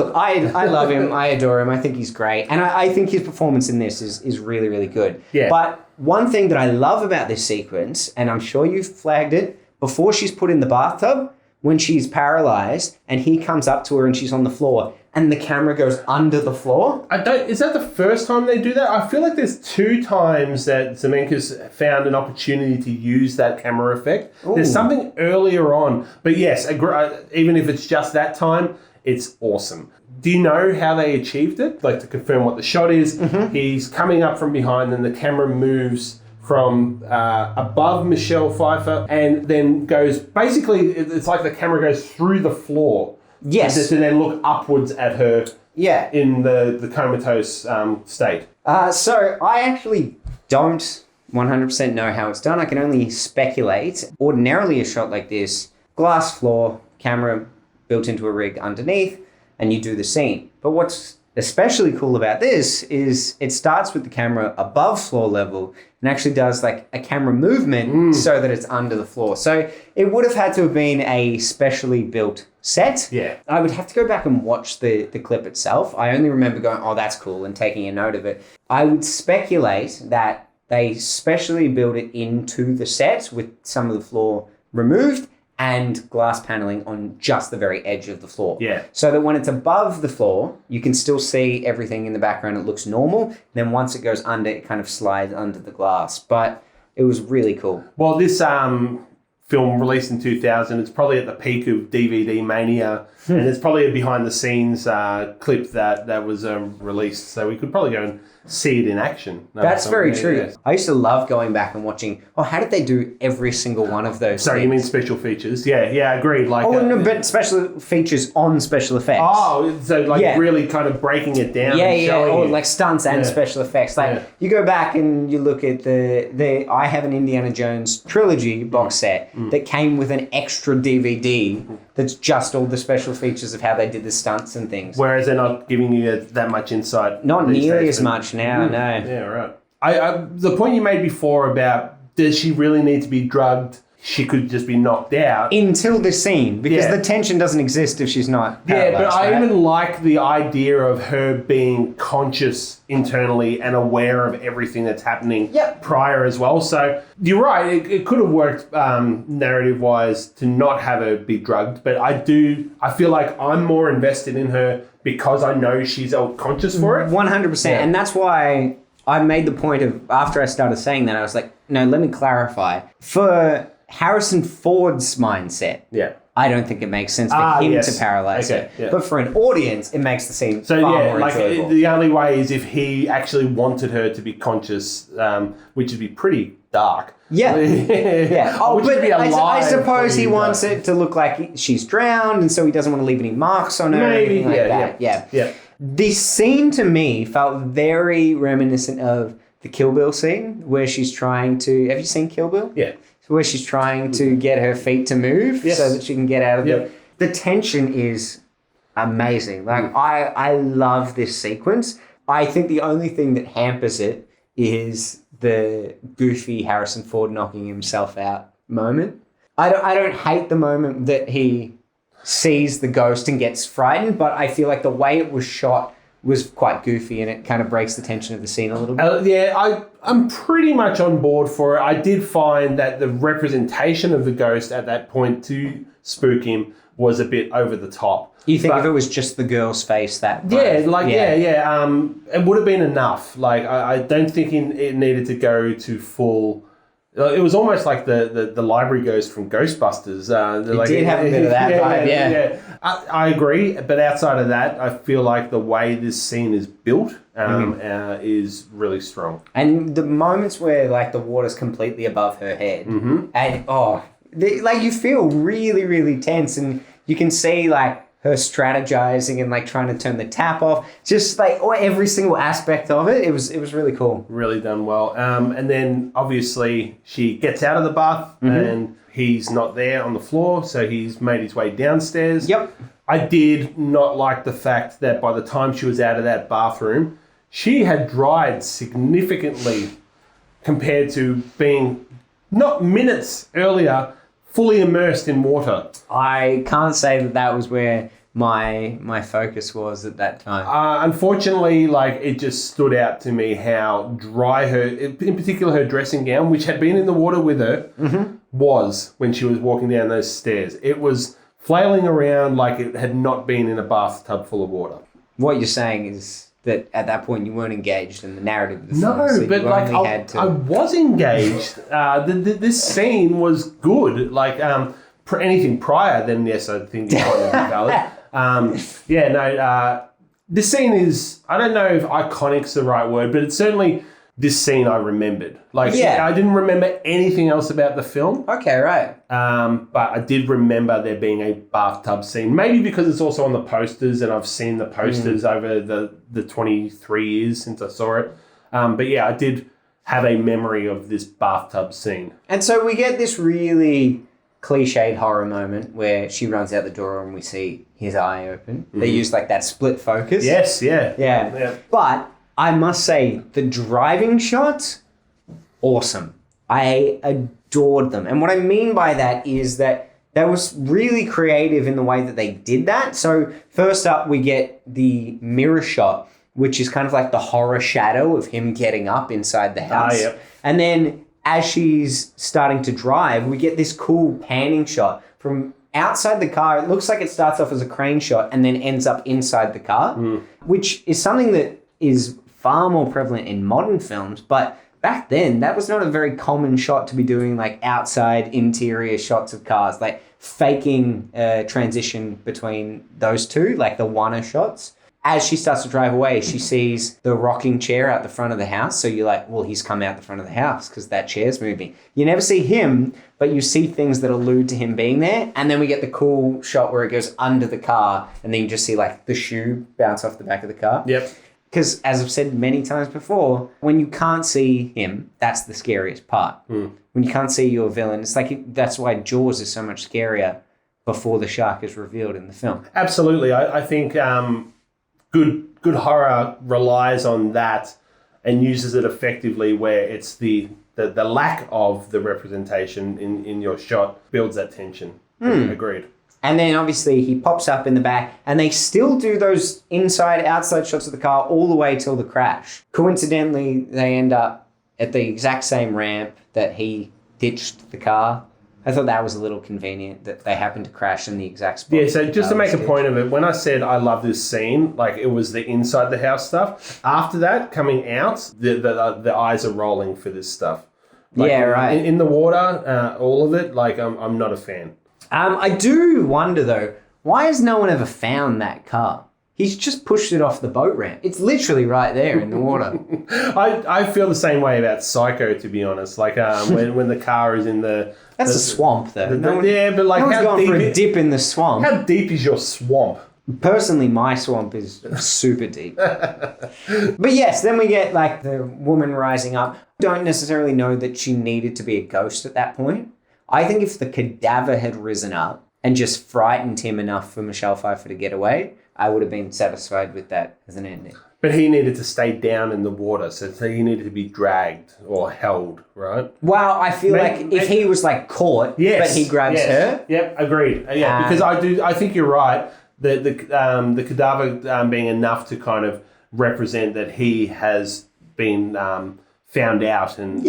love him. I adore him. I think he's great. And I think his performance in this is really, really good. Yeah. But one thing that I love about this sequence, and I'm sure you've flagged it, before she's put in the bathtub, when she's paralyzed and he comes up to her and she's on the floor and the camera goes under the floor. Is that the first time they do that? I feel like there's 2 times that Zemeckis found an opportunity to use that camera effect. Ooh. There's something earlier on. But yes, even if it's just that time, it's awesome. Do you know how they achieved it? Like, to confirm what the shot is, he's coming up from behind and the camera moves from above Michelle Pfeiffer and then goes, basically, it's like the camera goes through the floor. Yes. To then look upwards at her in the comatose state. So I actually don't 100% know how it's done. I can only speculate. Ordinarily, a shot like this, glass floor, camera built into a rig underneath, and you do the scene. But what's especially cool about this is it starts with the camera above floor level and actually does like a camera movement so that it's under the floor. So it would have had to have been a specially built set. Yeah. I would have to go back and watch the clip itself. I only remember going, oh, that's cool, and taking a note of it. I would speculate that they specially built it into the set with some of the floor removed and glass paneling on just the very edge of the floor. Yeah. So that when it's above the floor, you can still see everything in the background. It looks normal. Then once it goes under, it kind of slides under the glass. But it was really cool. Well, this film released in 2000, it's probably at the peak of DVD mania. And it's probably a behind-the-scenes clip that was released. So we could probably go and see it in action. That's very true. I used to love going back and watching, how did they do every single one of those Sorry, things? you mean special features? Yeah, agreed. Like, no, but special features on special effects. Oh, so really kind of breaking it down and showing like stunts and special effects. Like you go back and you look at I have an Indiana Jones trilogy box set that came with an extra DVD that's just all the special features of how they did the stunts and things. Whereas they're not giving you that much insight. Not nearly as much now, no. Yeah, right. The point you made before about does she really need to be drugged? She could just be knocked out. Until this scene, because the tension doesn't exist if she's not paralyzed. Yeah, but I even like the idea of her being conscious internally and aware of everything that's happening prior as well. So you're right, it could have worked narrative-wise to not have her be drugged, but I feel like I'm more invested in her because I know she's conscious for it. 100%. Yeah. And that's why I made the point of, after I started saying that, I was like, no, let me clarify. For Harrison Ford's mindset, I don't think it makes sense for him to paralyze her. Yeah. But for an audience, it makes the scene far more enjoyable. The only way is if he actually wanted her to be conscious, which would be pretty dark. Yeah. Oh, but I suppose he wants it to look like she's drowned, and so he doesn't want to leave any marks on her. Maybe, or anything like that. Yeah. This scene to me felt very reminiscent of the Kill Bill scene where she's trying to... Have you seen Kill Bill? Yeah. Where she's trying to get her feet to move so that she can get out of the tension is amazing. Like, I love this sequence. I think the only thing that hampers it is the goofy Harrison Ford knocking himself out moment. I don't hate the moment that he sees the ghost and gets frightened, but I feel like the way it was shot was quite goofy and it kind of breaks the tension of the scene a little bit. I'm pretty much on board for it. I did find that the representation of the ghost at that point to spook him was a bit over the top. You think if it was just the girl's face that... it would have been enough. Like, I don't think it needed to go to full... It was almost like the library ghost from Ghostbusters. It did have a bit of that vibe, I agree, but outside of that, I feel like the way this scene is built is really strong. And the moments where like the water's completely above her head, and you feel really, really tense, and you can see like her strategizing and like trying to turn the tap off, just like every single aspect of it. It was really cool. Really done well. And then obviously she gets out of the bath and he's not there on the floor, so he's made his way downstairs. Yep. I did not like the fact that by the time she was out of that bathroom, she had dried significantly compared to being not minutes earlier fully immersed in water. I can't say that was where my focus was at that time. Unfortunately, like, it just stood out to me how dry in particular her dressing gown, which had been in the water with her, was when she was walking down those stairs. It was flailing around like it had not been in a bathtub full of water. What you're saying is that at that point you weren't engaged in the narrative of the film. No, so but like I was engaged. This scene was good. Like anything prior, then yes, I think it's kind of valid. This scene is, I don't know if iconic's the right word, but it's certainly this scene I remembered. Like, I didn't remember anything else about the film. Okay, right. But I did remember there being a bathtub scene. Maybe because it's also on the posters and I've seen the posters over the 23 years since I saw it. But yeah, I did have a memory of this bathtub scene. And so we get this really cliched horror moment where she runs out the door and we see his eye open. They use like that split focus. Yes, yeah. But I must say, the driving shots, awesome. I adored them. And what I mean by that is that was really creative in the way that they did that. So first up, we get the mirror shot, which is kind of like the horror shadow of him getting up inside the house. And then as she's starting to drive, we get this cool panning shot from outside the car. It looks like it starts off as a crane shot and then ends up inside the car, which is something that is far more prevalent in modern films, but back then that was not a very common shot to be doing, like outside interior shots of cars, like faking transition between those two, like the one-er shots. as she starts to drive away, she sees the rocking chair out the front of the house. So you're like, well, he's come out the front of the house because that chair's moving. You never see him, but you see things that allude to him being there. And then we get the cool shot where it goes under the car and then you just see like the shoe bounce off the back of the car. Yep. Because as I've said many times before, when you can't see him, that's the scariest part. When you can't see your villain, it's like that's why Jaws is so much scarier before the shark is revealed in the film. Absolutely. I think good horror relies on that and uses it effectively where it's the lack of the representation in your shot builds that tension. Agreed. And then obviously he pops up in the back and they still do those inside, outside shots of the car all the way till the crash. Coincidentally, they end up at the exact same ramp that he ditched the car. I thought that was a little convenient that they happened to crash in the exact spot. Yeah, so just to make a point of it, when I said I love this scene, like it was the inside the house stuff. After that, coming out, the eyes are rolling for this stuff. Like, yeah, right. In the water, all of it, like I'm not a fan. I do wonder, though, why has no one ever found that car? He's just pushed it off the boat ramp. It's literally right there in the water. I feel the same way about Psycho, to be honest. Like when the car is in the... That's a swamp, though. Yeah, but like no one's how gone deep... for a dip in the swamp. How deep is your swamp? Personally, my swamp is super deep. But yes, then we get like the woman rising up. Don't necessarily know that she needed to be a ghost at that point. I think if the cadaver had risen up and just frightened him enough for Michelle Pfeiffer to get away, I would have been satisfied with that as an ending. But he needed to stay down in the water, so he needed to be dragged or held, right? Well, I feel like if he was like caught, but he grabs her. Yep, agreed. Yeah, because I think you're right. The cadaver being enough to kind of represent that he has been found out and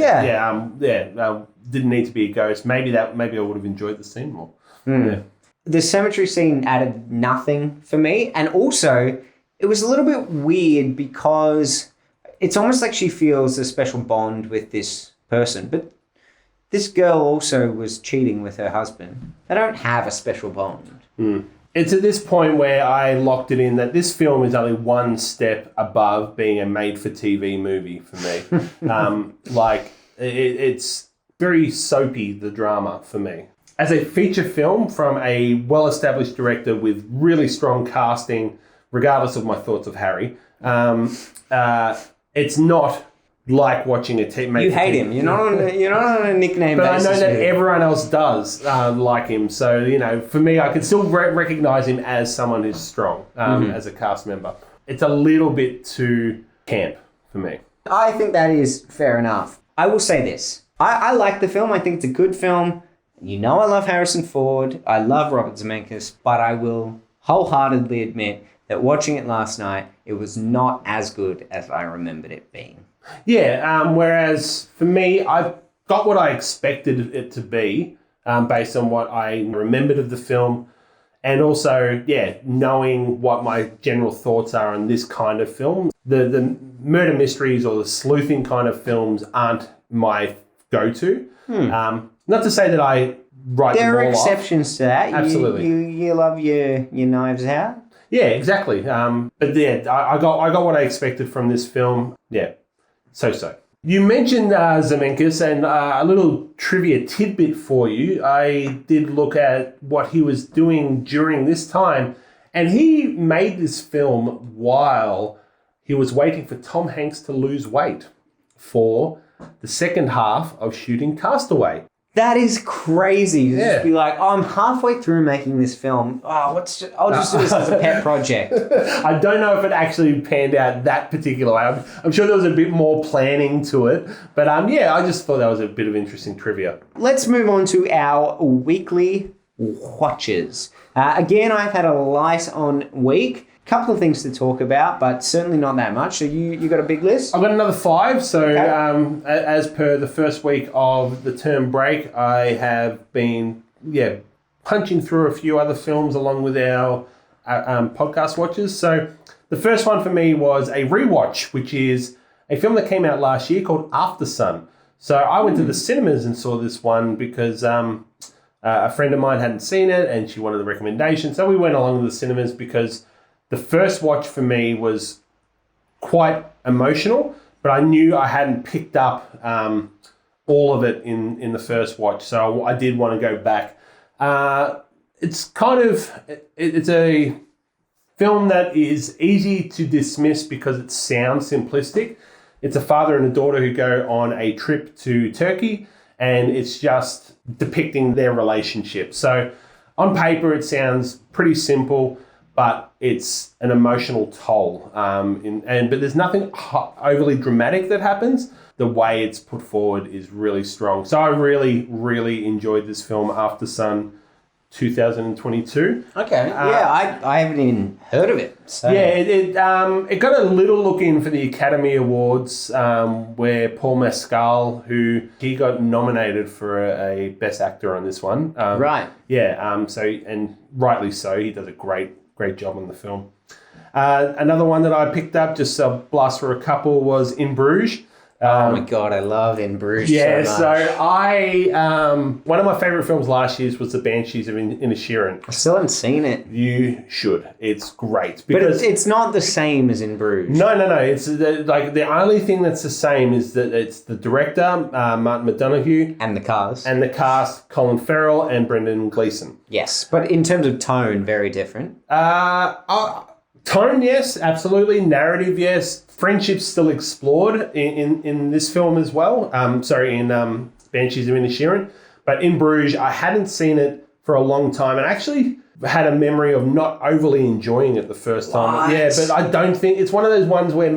didn't need to be a ghost. Maybe I would have enjoyed the scene more. Yeah. The cemetery scene added nothing for me, and also it was a little bit weird because it's almost like she feels a special bond with this person, but this girl also was cheating with her husband. They don't have a special bond. It's at this point where I locked it in that this film is only one step above being a made-for-TV movie for me. It's very soapy, the drama, for me. As a feature film from a well-established director with really strong casting, regardless of my thoughts of Harry, it's not like watching a TV. You hate him. You're not on a nickname but basis. I know that everyone else does like him. So, for me, I can still recognize him as someone who's strong as a cast member. It's a little bit too camp for me. I think that is fair enough. I will say this. I like the film. I think it's a good film. I love Harrison Ford. I love Robert Zemeckis. But I will wholeheartedly admit that watching it last night, it was not as good as I remembered it being. Yeah, whereas for me, I got what I expected it to be based on what I remembered of the film. And also, knowing what my general thoughts are on this kind of film. The murder mysteries or the sleuthing kind of films aren't my go-to. Not to say that I write them all off. There are exceptions to that. Absolutely. You love your Knives Out. Yeah, exactly. But I got what I expected from this film. Yeah, so. You mentioned Zemeckis, and a little trivia tidbit for you. I did look at what he was doing during this time, and he made this film while he was waiting for Tom Hanks to lose weight for the second half of shooting Castaway. That is crazy. Just be like, I'm halfway through making this film. I'll just do this as a pet project. I don't know if it actually panned out that particular way. I'm sure there was a bit more planning to it. But I just thought that was a bit of interesting trivia. Let's move on to our weekly watches. Again, I've had a light on week. Couple of things to talk about, but certainly not that much. So you got a big list? I've got another 5. So okay. As per the first week of the term break, I have been punching through a few other films along with our podcast watches. So the first one for me was a rewatch, which is a film that came out last year called After Sun. So I went to the cinemas and saw this one because a friend of mine hadn't seen it and she wanted the recommendation. So we went along to the cinemas because The first watch for me was quite emotional, but I knew I hadn't picked up all of it in the first watch, so I did want to go back. It's a film that is easy to dismiss because it sounds simplistic. It's a father and a daughter who go on a trip to Turkey, and it's just depicting their relationship. So on paper, it sounds pretty simple, but it's an emotional toll. But there's nothing overly dramatic that happens. The way it's put forward is really strong. So I really, really enjoyed this film, After Sun 2022. Okay. I haven't even heard of it. So. Yeah, it got a little look in for the Academy Awards, where Paul Mescal, he got nominated for a Best Actor on this one. Right. Yeah. And rightly so. He does a great job on the film. Another one that I picked up, just a blast for a couple, was In Bruges. Oh my God, I love In Bruges Yeah, so much. so I one of my favourite films last year was The Banshees of Inisherin. I still haven't seen it. You should. It's great. But it's not the same as In Bruges. No. It's the only thing that's the same is that it's the director, Martin McDonagh. And the cast. And the cast, Colin Farrell and Brendan Gleeson. Yes, but in terms of tone, very different. Tone, yes, absolutely. Narrative, yes. Friendship's still explored in this film as well. In Banshees of Inisherin. But In Bruges, I hadn't seen it for a long time, and actually had a memory of not overly enjoying it the first time. What? Yeah, but I don't think... It's one of those ones where,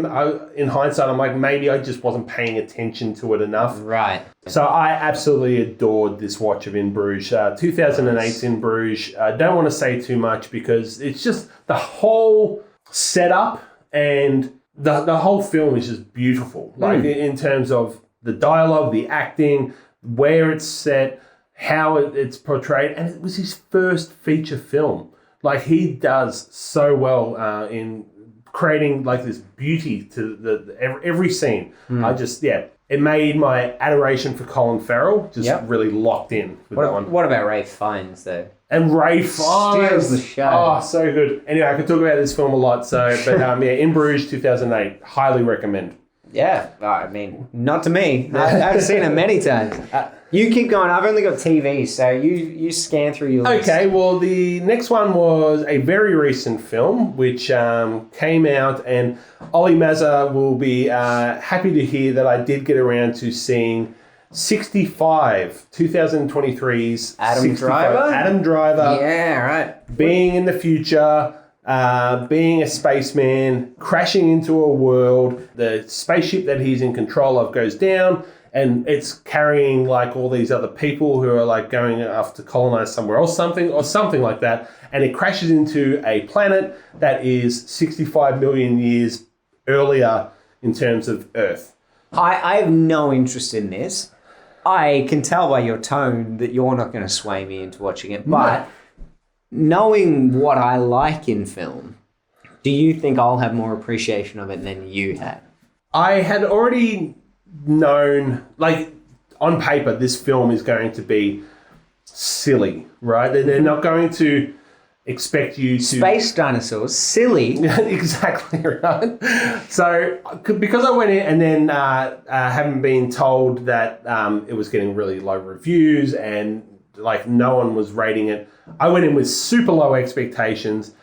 in hindsight, I'm like, maybe I just wasn't paying attention to it enough. Right. So I absolutely adored this watch of In Bruges. 2008 In Bruges. I don't want to say too much because it's just the whole setup and the whole film is just beautiful. Like in terms of the dialogue, the acting, where it's set, how it's portrayed. And it was his first feature film. Like he does so well in creating like this beauty to every scene. It made my adoration for Colin Farrell just really locked in with that one. What about Ralph Fiennes, though? And Ray Fiennes. Steals the show. Oh, so good. Anyway, I could talk about this film a lot. In Bruges 2008, highly recommend. Yeah, I mean, not to me. I've seen it many times. You keep going. I've only got TV, so you scan through your list. Okay, well, the next one was a very recent film, which came out, and Ollie Mazza will be happy to hear that I did get around to seeing 65, 2023's Adam 65. Driver? Adam Driver. Yeah, right. Being in the future, being a spaceman, crashing into a world, the spaceship that he's in control of goes down, and it's carrying like all these other people who are like going off to colonize somewhere else, something like that, and it crashes into a planet that is 65 million years earlier in terms of Earth. I have no interest in this. I can tell by your tone that you're not going to sway me into watching it, but knowing what I like in film, do you think I'll have more appreciation of it than you had? I had already known, like, on paper, this film is going to be silly, right? They're not going to expect you to... Space dinosaurs, silly. Exactly, right? So, because I went in and then haven't been told that it was getting really low reviews and, like, no one was rating it, I went in with super low expectations.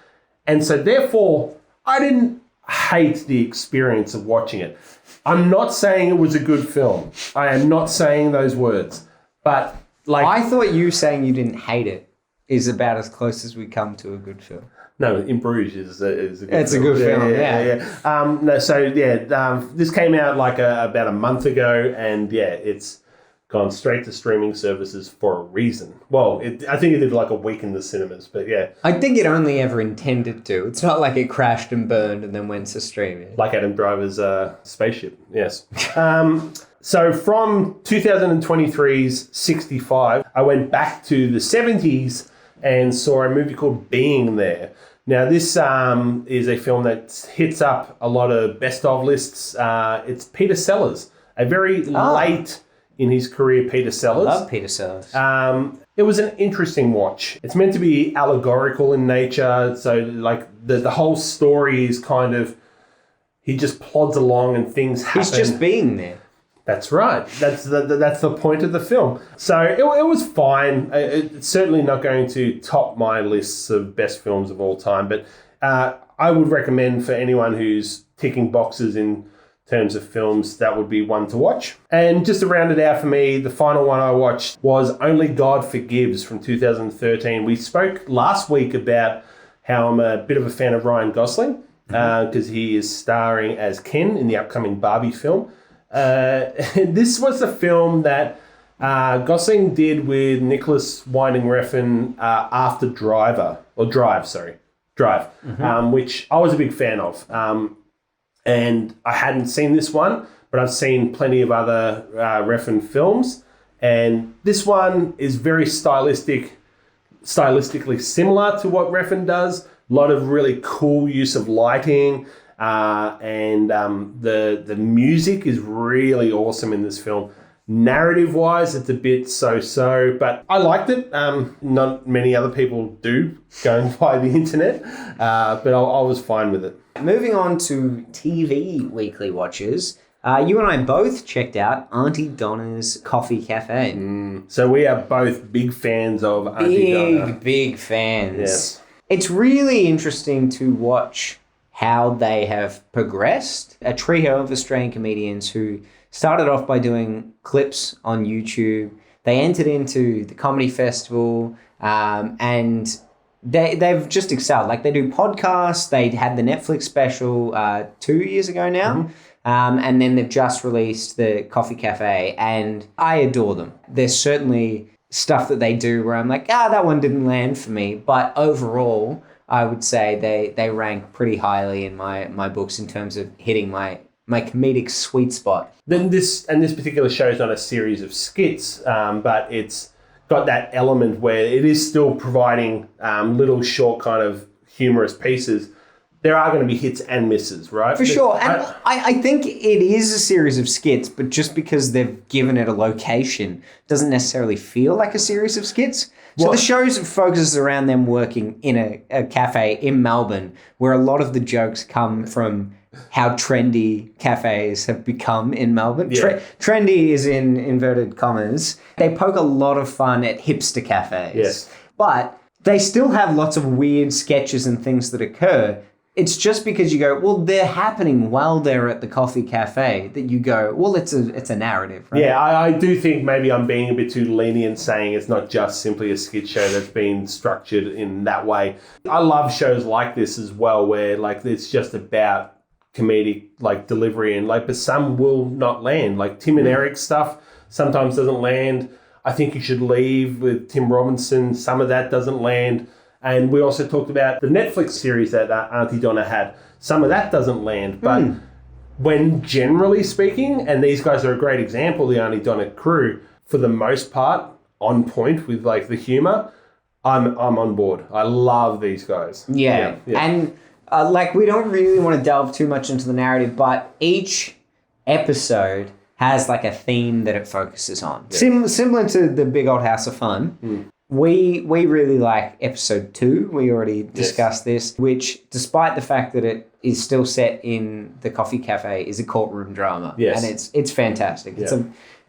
And so, therefore, I didn't hate the experience of watching it. I'm not saying it was a good film. I am not saying those words. But, like... I thought you saying you didn't hate it is about as close as we come to a good film. No, In Bruges is a good film. It's a good film, yeah. This came out like about a month ago, and it's gone straight to streaming services for a reason. Well, I think it did like a week in the cinemas, but yeah. I think it only ever intended to. It's not like it crashed and burned and then went to streaming. Like Adam Driver's spaceship, yes. So from 2023's 65, I went back to the 70s and saw a movie called Being There. Now, this is a film that hits up a lot of best-of lists. It's Peter Sellers, a very late in his career Peter Sellers. I love Peter Sellers. It was an interesting watch. It's meant to be allegorical in nature. So, like, the whole story is kind of, he just plods along and things happen. He's just being there. That's right. That's the point of the film. So it was fine. It's certainly not going to top my lists of best films of all time, but I would recommend for anyone who's ticking boxes in terms of films, that would be one to watch. And just to round it out for me, the final one I watched was Only God Forgives from 2013. We spoke last week about how I'm a bit of a fan of Ryan Gosling because he is starring as Ken in the upcoming Barbie film. This was the film that Gosling did with Nicholas Winding Refn after Drive, which I was a big fan of. And I hadn't seen this one, but I've seen plenty of other Refn films. And this one is very stylistically similar to what Refn does. A lot of really cool use of lighting. And the music is really awesome in this film. Narrative-wise, it's a bit so-so, but I liked it. Not many other people do, going by the internet, but I was fine with it. Moving on to TV weekly watches, you and I both checked out Auntie Donna's Coffee Cafe. So we are both big fans of Auntie Donna. Big fans. Yes. It's really interesting to watch how they have progressed. A trio of Australian comedians who started off by doing clips on YouTube. They entered into the comedy festival and they've just excelled. Like, they do podcasts. They had the Netflix special 2 years ago now. And then they've just released the Coffee Cafe, and I adore them. There's certainly stuff that they do where I'm like, that one didn't land for me. But overall, I would say they rank pretty highly in my books in terms of hitting my comedic sweet spot. Then this particular show is not a series of skits, but it's got that element where it is still providing little short kind of humorous pieces. There are going to be hits and misses, right? For sure. And I think it is a series of skits, but just because they've given it a location doesn't necessarily feel like a series of skits. So the show focuses around them working in a cafe in Melbourne, where a lot of the jokes come from how trendy cafes have become in Melbourne. Yeah. Trendy is in inverted commas. They poke a lot of fun at hipster cafes. Yes. But they still have lots of weird sketches and things that occur. It's just because you go, well, they're happening while they're at the coffee cafe that you go, well, it's a narrative, right? Yeah, I do think maybe I'm being a bit too lenient saying it's not just simply a skit show that's been structured in that way. I love shows like this as well, where like it's just about comedic like delivery and like, but some will not land. Like Tim and Eric's stuff sometimes doesn't land. I Think You Should Leave with Tim Robinson, some of that doesn't land. And we also talked about the Netflix series that Auntie Donna had. Some of that doesn't land. But when generally speaking, and these guys are a great example, the Auntie Donna crew, for the most part, on point with like the humor, I'm on board. I love these guys. Yeah. And like, we don't really want to delve too much into the narrative, but each episode has like a theme that it focuses on. Yeah. Similar to the Big Old House of Fun. We really like episode 2. We already discussed this, which, despite the fact that it is still set in the coffee cafe, is a courtroom drama. Yes. And it's fantastic. Yeah. It's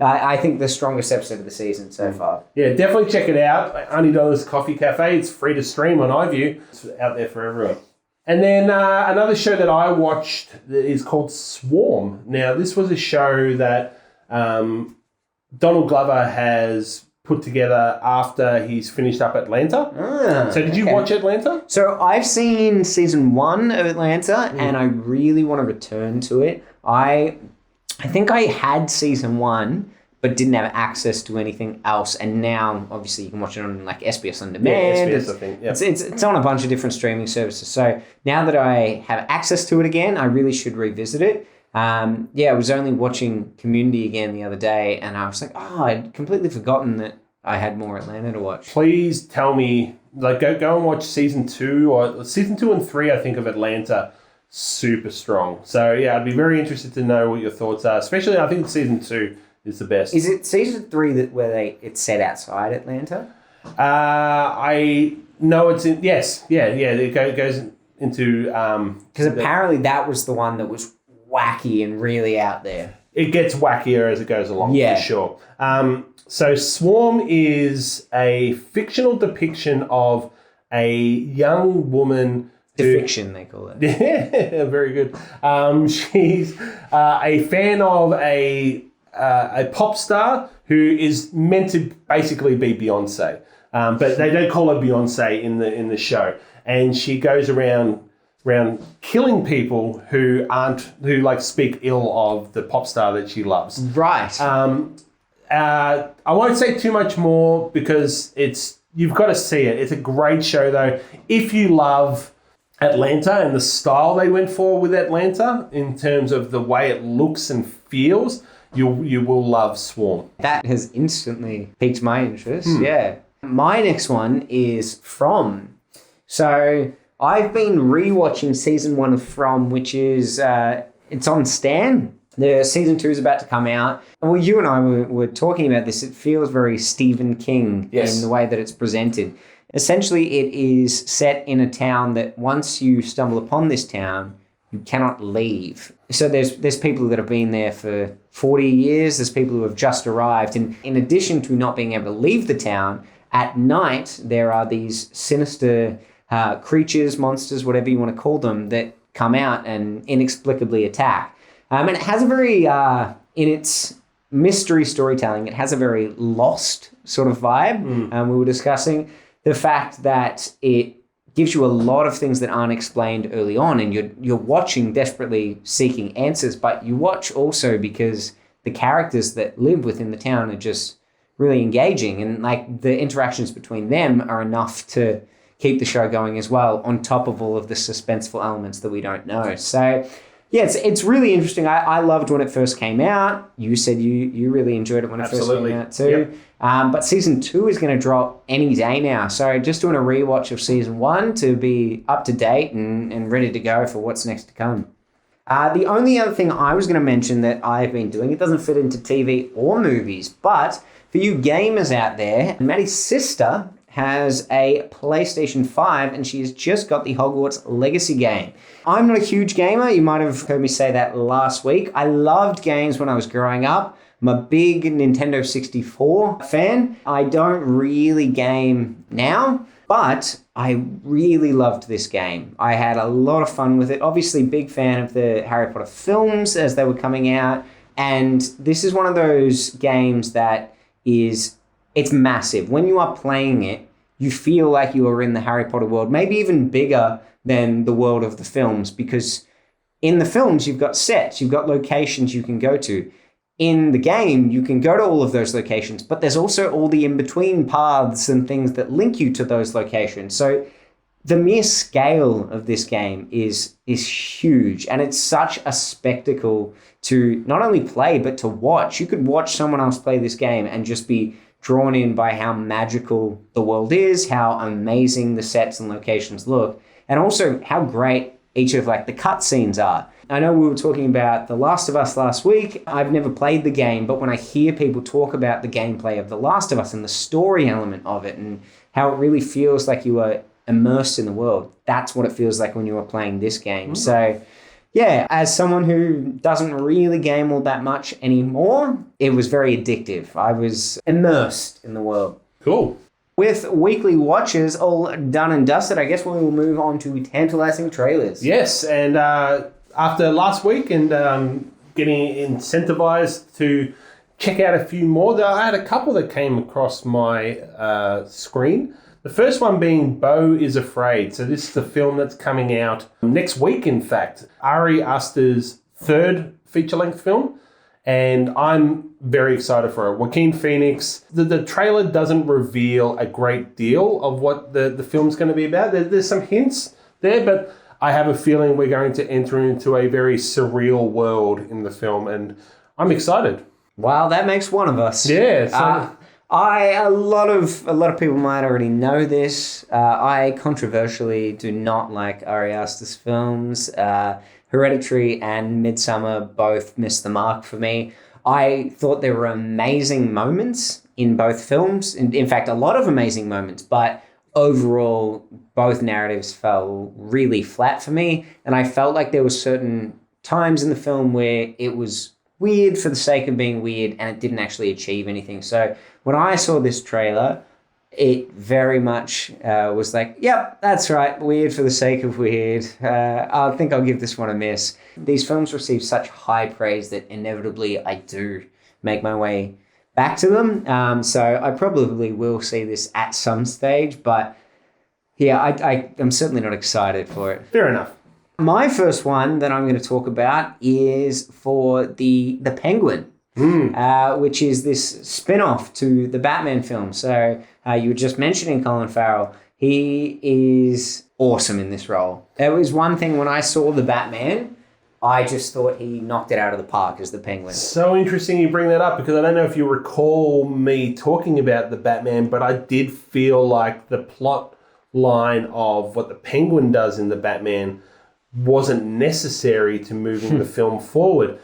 I think the strongest episode of the season so far. Yeah, definitely check it out. Auntie Donna's Coffee Cafe. It's free to stream on iView. It's out there for everyone. And then another show that I watched is called Swarm. Now, this was a show that Donald Glover has put together after he's finished up Atlanta. So did you watch Atlanta? So I've seen season 1 of Atlanta, and I really want to return to it. I think I had season 1, but didn't have access to anything else. And now, obviously, you can watch it on like SBS On Demand. Yeah, SBS, I think. Yep. It's on a bunch of different streaming services. So now that I have access to it again, I really should revisit it. I was only watching Community again the other day, and I was like, I'd completely forgotten that I had more Atlanta to watch. Please tell me, like, go and watch season 2 and 3, I think, of Atlanta. Super strong. So yeah, I'd be very interested to know what your thoughts are. Especially, I think season 2 is the best. Is it season 3 where it's set outside Atlanta? I know it's in. Yes, yeah. It goes into because apparently that was the one that was wacky and really out there. It gets wackier as it goes along, Yeah. for sure. So Swarm is a fictional depiction of a young woman. Fiction, they call it. Yeah, very good. She's a fan of a pop star who is meant to basically be Beyonce, but they don't call her Beyonce in the show. And she goes around killing people who speak ill of the pop star that she loves. Right. I won't say too much more because you've got to see it. It's a great show though. If you love Atlanta and the style they went for with Atlanta in terms of the way it looks and feels, you will love Swarm. That has instantly piqued my interest. Yeah. My next one is From. So I've been rewatching season 1 of From, which is it's on Stan. The season 2 is about to come out. Well, you and I were talking about this. It feels very Stephen King in the way that it's presented. Essentially, it is set in a town that once you stumble upon this town, you cannot leave. So there's people that have been there for 40 years. There's people who have just arrived. And in addition to not being able to leave the town, at night, there are these sinister creatures, monsters, whatever you want to call them, that come out and inexplicably attack. And it has a very, in its mystery storytelling, it has a very Lost sort of vibe. We were discussing the fact that it gives you a lot of things that aren't explained early on, and you're watching desperately seeking answers, but you watch also because the characters that live within the town are just really engaging, and like the interactions between them are enough to keep the show going as well, on top of all of the suspenseful elements that we don't know. So yeah, it's really interesting. I loved when it first came out. You said you really enjoyed it when it first came out too. Yep. But season 2 is going to drop any day now. So just doing a rewatch of season 1 to be up to date and ready to go for what's next to come. The only other thing I was going to mention that I've been doing, it doesn't fit into TV or movies, but for you gamers out there, Maddie's sister has a PlayStation 5 and she's just got the Hogwarts Legacy game. I'm not a huge gamer. You might have heard me say that last week. I loved games when I was growing up. I'm a big Nintendo 64 fan. I don't really game now, but I really loved this game. I had a lot of fun with it. Obviously, big fan of the Harry Potter films as they were coming out. And this is one of those games that it's massive. When you are playing it, you feel like you are in the Harry Potter world, maybe even bigger than the world of the films, because in the films, you've got sets, you've got locations you can go to. In the game, you can go to all of those locations, but there's also all the in-between paths and things that link you to those locations. So the mere scale of this game is huge, and it's such a spectacle to not only play, but to watch. You could watch someone else play this game and just be drawn in by how magical the world is, how amazing the sets and locations look, and also how great each of like the cutscenes are. I know we were talking about The Last of Us last week. I've never played the game, but when I hear people talk about the gameplay of The Last of Us and the story element of it and how it really feels like you are immersed in the world, that's what it feels like when you are playing this game. So yeah, as someone who doesn't really game all that much anymore, it was very addictive. I was immersed in the world. Cool. With weekly watches all done and dusted, I guess we will move on to Tantalising Trailers. Yes, and after last week and getting incentivized to check out a few more, I had a couple that came across my screen. The first one being Beau is Afraid. So this is the film that's coming out next week, in fact. Ari Aster's third feature-length film. And I'm very excited for it. Joaquin Phoenix. The trailer doesn't reveal a great deal of what the film's going to be about. There's some hints there, but I have a feeling we're going to enter into a very surreal world in the film, and I'm excited. Wow, that makes one of us. Yeah. So a lot of people might already know this. I controversially do not like Ari Aster's films. Hereditary and Midsommar both missed the mark for me. I thought there were amazing moments in both films. In fact, a lot of amazing moments, but overall, both narratives fell really flat for me. And I felt like there were certain times in the film where it was weird for the sake of being weird and it didn't actually achieve anything. So when I saw this trailer, it very much was like, yep, that's right, weird for the sake of weird. I think I'll give this one a miss. These films receive such high praise that inevitably I do make my way back to them. So I probably will see this at some stage, but yeah, I'm certainly not excited for it. Fair enough. My first one that I'm going to talk about is for the Penguin, which is this spin-off to the Batman film. So you were just mentioning Colin Farrell. He is awesome in this role. It was one thing when I saw the Batman, I just thought he knocked it out of the park as the Penguin. So interesting you bring that up, because I don't know if you recall me talking about the Batman, but I did feel like the plot line of what the Penguin does in the Batman wasn't necessary to moving the film forward.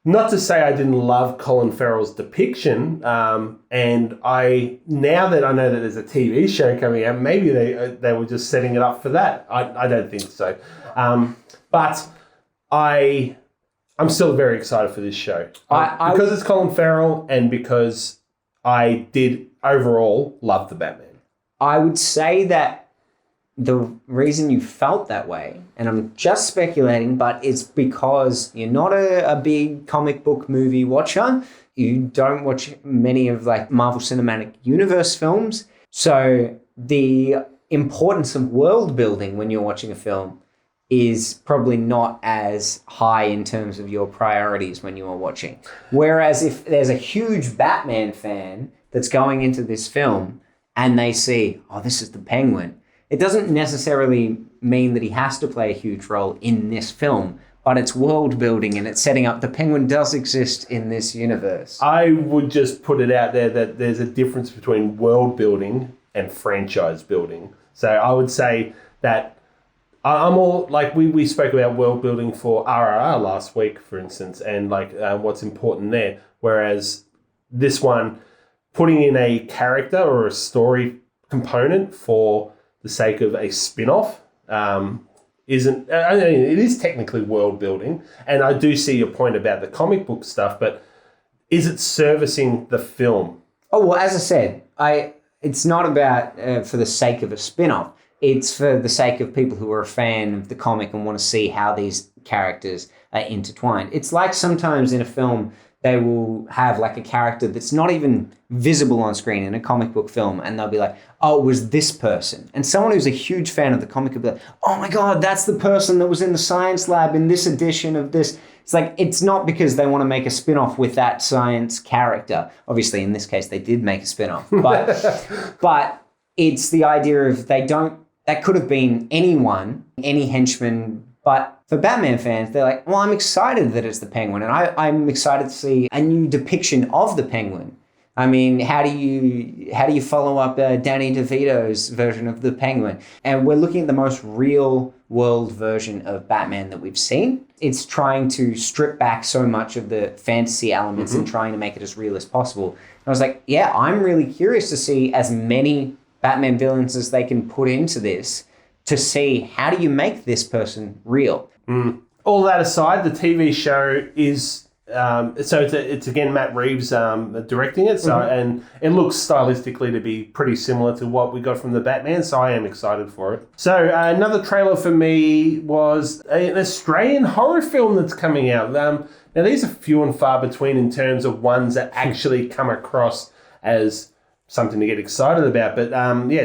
Not to say I didn't love Colin Farrell's depiction, and now that I know that there's a TV show coming out, maybe they were just setting it up for that. I don't think so. But I'm still very excited for this show. Because it's Colin Farrell and because I did overall love the Batman. I would say that the reason you felt that way, and I'm just speculating, but it's because you're not a big comic book movie watcher. You don't watch many of like Marvel Cinematic Universe films. So the importance of world building when you're watching a film is probably not as high in terms of your priorities when you are watching. Whereas if there's a huge Batman fan that's going into this film and they see, oh, this is the Penguin, it doesn't necessarily mean that he has to play a huge role in this film, but it's world building and it's setting up the Penguin does exist in this universe. I would just put it out there that there's a difference between world building and franchise building. So I would say that I'm all like we spoke about world building for RRR last week, for instance, and like what's important there. Whereas this one, putting in a character or a story component for the sake of a spin-off isn't. I mean, it is technically world building, and I do see your point about the comic book stuff. But is it servicing the film? Oh well, as I said, it's not about for the sake of a spin-off. It's for the sake of people who are a fan of the comic and want to see how these characters are intertwined. It's like sometimes in a film they will have like a character that's not even visible on screen in a comic book film, and they'll be like, oh, it was this person. And someone who's a huge fan of the comic will be like, oh my God, that's the person that was in the science lab in this edition of this. It's like, it's not because they want to make a spin-off with that science character. Obviously, in this case, they did make a spin-off. But it's the idea of that could have been anyone, any henchman. But for Batman fans, they're like, well, I'm excited that it's the Penguin, and I'm excited to see a new depiction of the Penguin. I mean, how do you follow up Danny DeVito's version of the Penguin? And we're looking at the most real world version of Batman that we've seen. It's trying to strip back so much of the fantasy elements and trying to make it as real as possible. And I was like, yeah, I'm really curious to see as many Batman villains as they can put into this, to see how do you make this person real. All that aside, the TV show is it's again Matt Reeves directing it, so and it looks stylistically to be pretty similar to what we got from the Batman, so I am excited for it. So another trailer for me was an Australian horror film that's coming out. Now these are few and far between in terms of ones that actually come across as something to get excited about, but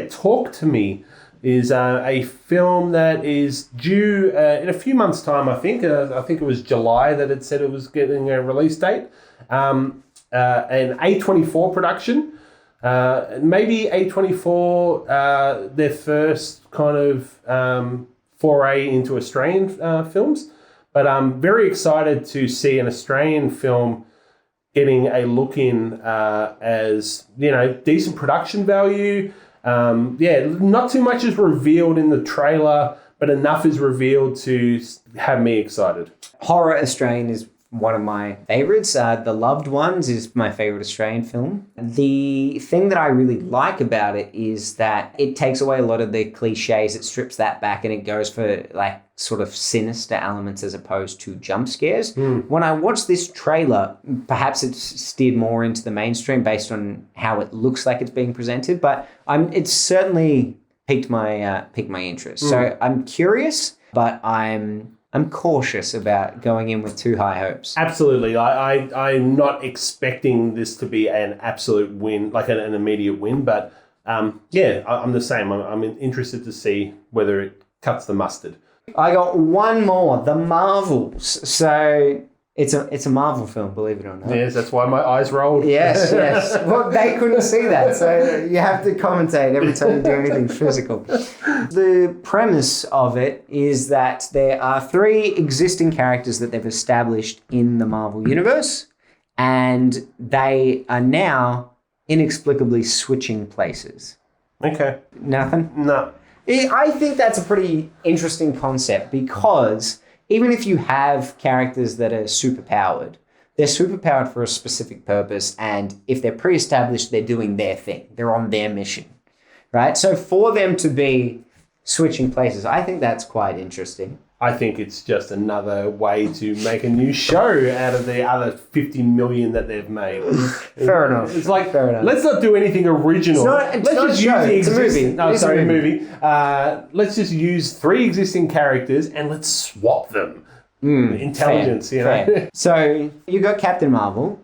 Talk to Me is a film that is due in a few months' time, I think. I think it was July that it said it was getting a release date. An A24 production. Maybe A24, their first kind of foray into Australian films. But I'm very excited to see an Australian film getting a look in as, decent production value. Not too much is revealed in the trailer, but enough is revealed to have me excited. Horror Australian is one of my favorites. The Loved Ones is my favorite Australian film. The thing that I really like about it is that it takes away a lot of the cliches. It strips that back and it goes for like sort of sinister elements as opposed to jump scares. When I watched this trailer, perhaps it's steered more into the mainstream based on how it looks like it's being presented, but it's certainly piqued my interest. So I'm curious, but I'm cautious about going in with too high hopes. Absolutely. I'm not expecting this to be an absolute win, like an immediate win, but I'm the same. I'm interested to see whether it cuts the mustard. I got one more, The Marvels. So it's a Marvel film, believe it or not. Yes, that's why my eyes rolled. Yes. Well, they couldn't see that, so you have to commentate every time you do anything physical. The premise of it is that there are 3 existing characters that they've established in the Marvel Universe, and they are now inexplicably switching places. Okay. Nothing? No. I think that's a pretty interesting concept because even if you have characters that are superpowered, they're superpowered for a specific purpose, and if they're pre-established, they're doing their thing. They're on their mission, right? So for them to be switching places, I think that's quite interesting. I think it's just another way to make a new show out of the other 50 million that they've made. Fair enough. It's like, fair enough. Let's not do anything original. It's not a show. It's a movie. A movie. Let's just use 3 existing characters and let's swap them. Intelligence, fair, you know. So you got Captain Marvel.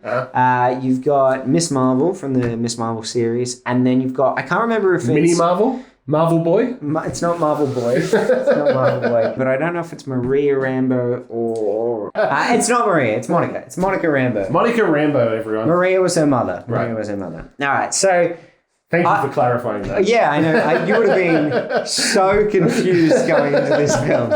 You've got Miss Marvel from the Miss Marvel series, and then you've got, I can't remember if it's Mini Marvel. Marvel Boy? It's not Marvel Boy. It's not Marvel Boy. But I don't know if it's Maria Rambo or... it's not Maria. It's Monica. It's Monica Rambo. Monica Rambo, everyone. Maria was her mother. Right. Maria was her mother. All right, so... Thank you for clarifying that. Yeah, I know. You would have been so confused going into this film.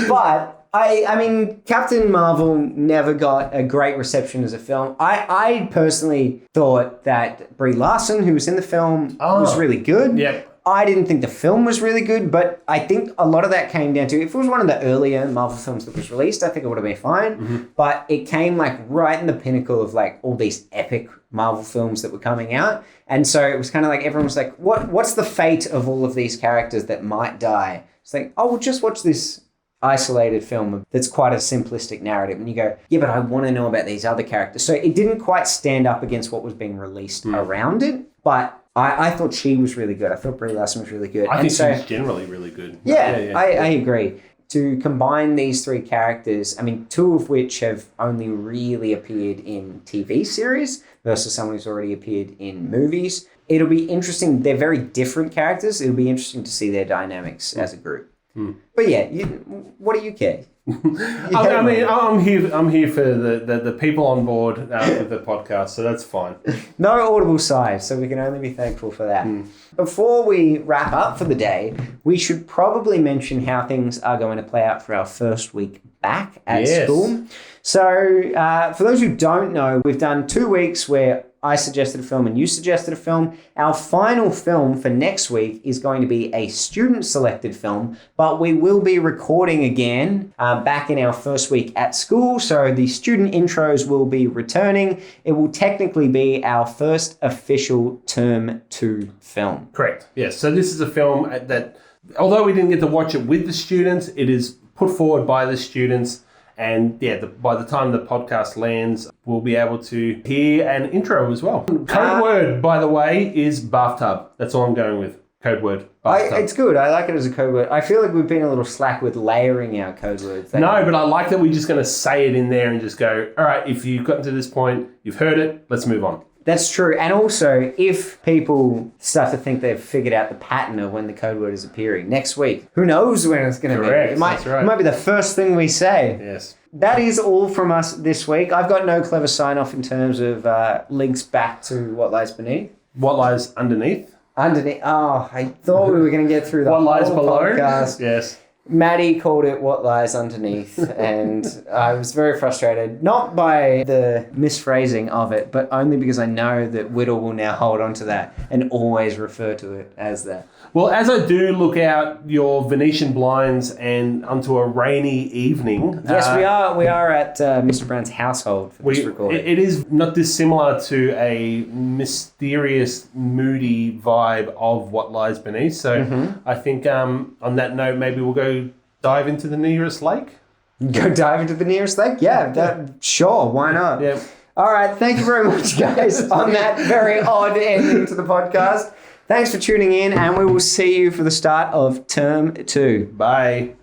But... I mean, Captain Marvel never got a great reception as a film. I personally thought that Brie Larson, who was in the film, was really good. Yep. I didn't think the film was really good, but I think a lot of that came down to, if it was one of the earlier Marvel films that was released, I think it would have been fine. Mm-hmm. But it came like right in the pinnacle of like all these epic Marvel films that were coming out. And so it was kind of like everyone was like, what's the fate of all of these characters that might die? It's like, we'll just watch this isolated film that's quite a simplistic narrative. And you go, yeah, but I want to know about these other characters. So it didn't quite stand up against what was being released around it. But I thought she was really good. I thought Brie Larson was really good. I think she's generally really good. Yeah. I agree. To combine these 3 characters, I mean, 2 of which have only really appeared in TV series versus someone who's already appeared in movies. It'll be interesting. They're very different characters. It'll be interesting to see their dynamics as a group. But yeah, what do you care? I mean, I'm here for the people on board with the podcast, so that's fine. No audible sighs, so we can only be thankful for that. Before we wrap up for the day, we should probably mention how things are going to play out for our first week back at school. So for those who don't know, we've done 2 weeks where I suggested a film and you suggested a film. Our final film for next week is going to be a student-selected film, but we will be recording again back in our first week at school, so the student intros will be returning. It will technically be our first official Term 2 film. Correct, yes. So this is a film that, although we didn't get to watch it with the students, it is put forward by the students. And by the time the podcast lands, we'll be able to hear an intro as well. Code word, by the way, is bathtub. That's all I'm going with. Code word, bathtub. It's good. I like it as a code word. I feel like we've been a little slack with layering our code words. No, but I like that we're just going to say it in there and just go, all right, if you've gotten to this point, you've heard it, let's move on. That's true. And also, if people start to think they've figured out the pattern of when the code word is appearing next week, who knows when it's going to be? It might be the first thing we say. Yes. That is all from us this week. I've got no clever sign-off in terms of links back to What Lies Beneath. What Lies Underneath? Underneath. Oh, I thought we were going to get through the What Lies whole Below? podcast. Yes. Maddie called it What Lies Underneath, and I was very frustrated, not by the misphrasing of it, but only because I know that Whittle will now hold on to that and always refer to it as that. Well, as I do look out your Venetian blinds and onto a rainy evening... Yes, we are at Mr. Brown's household for this recording. It is not dissimilar to a mysterious, moody vibe of What Lies Beneath. So I think on that note, maybe we'll go dive into the nearest lake. Go dive into the nearest lake? Yeah, sure, why not? Yeah. All right, thank you very much, guys, on that very odd ending to the podcast. Thanks for tuning in, and we will see you for the start of Term 2. Bye.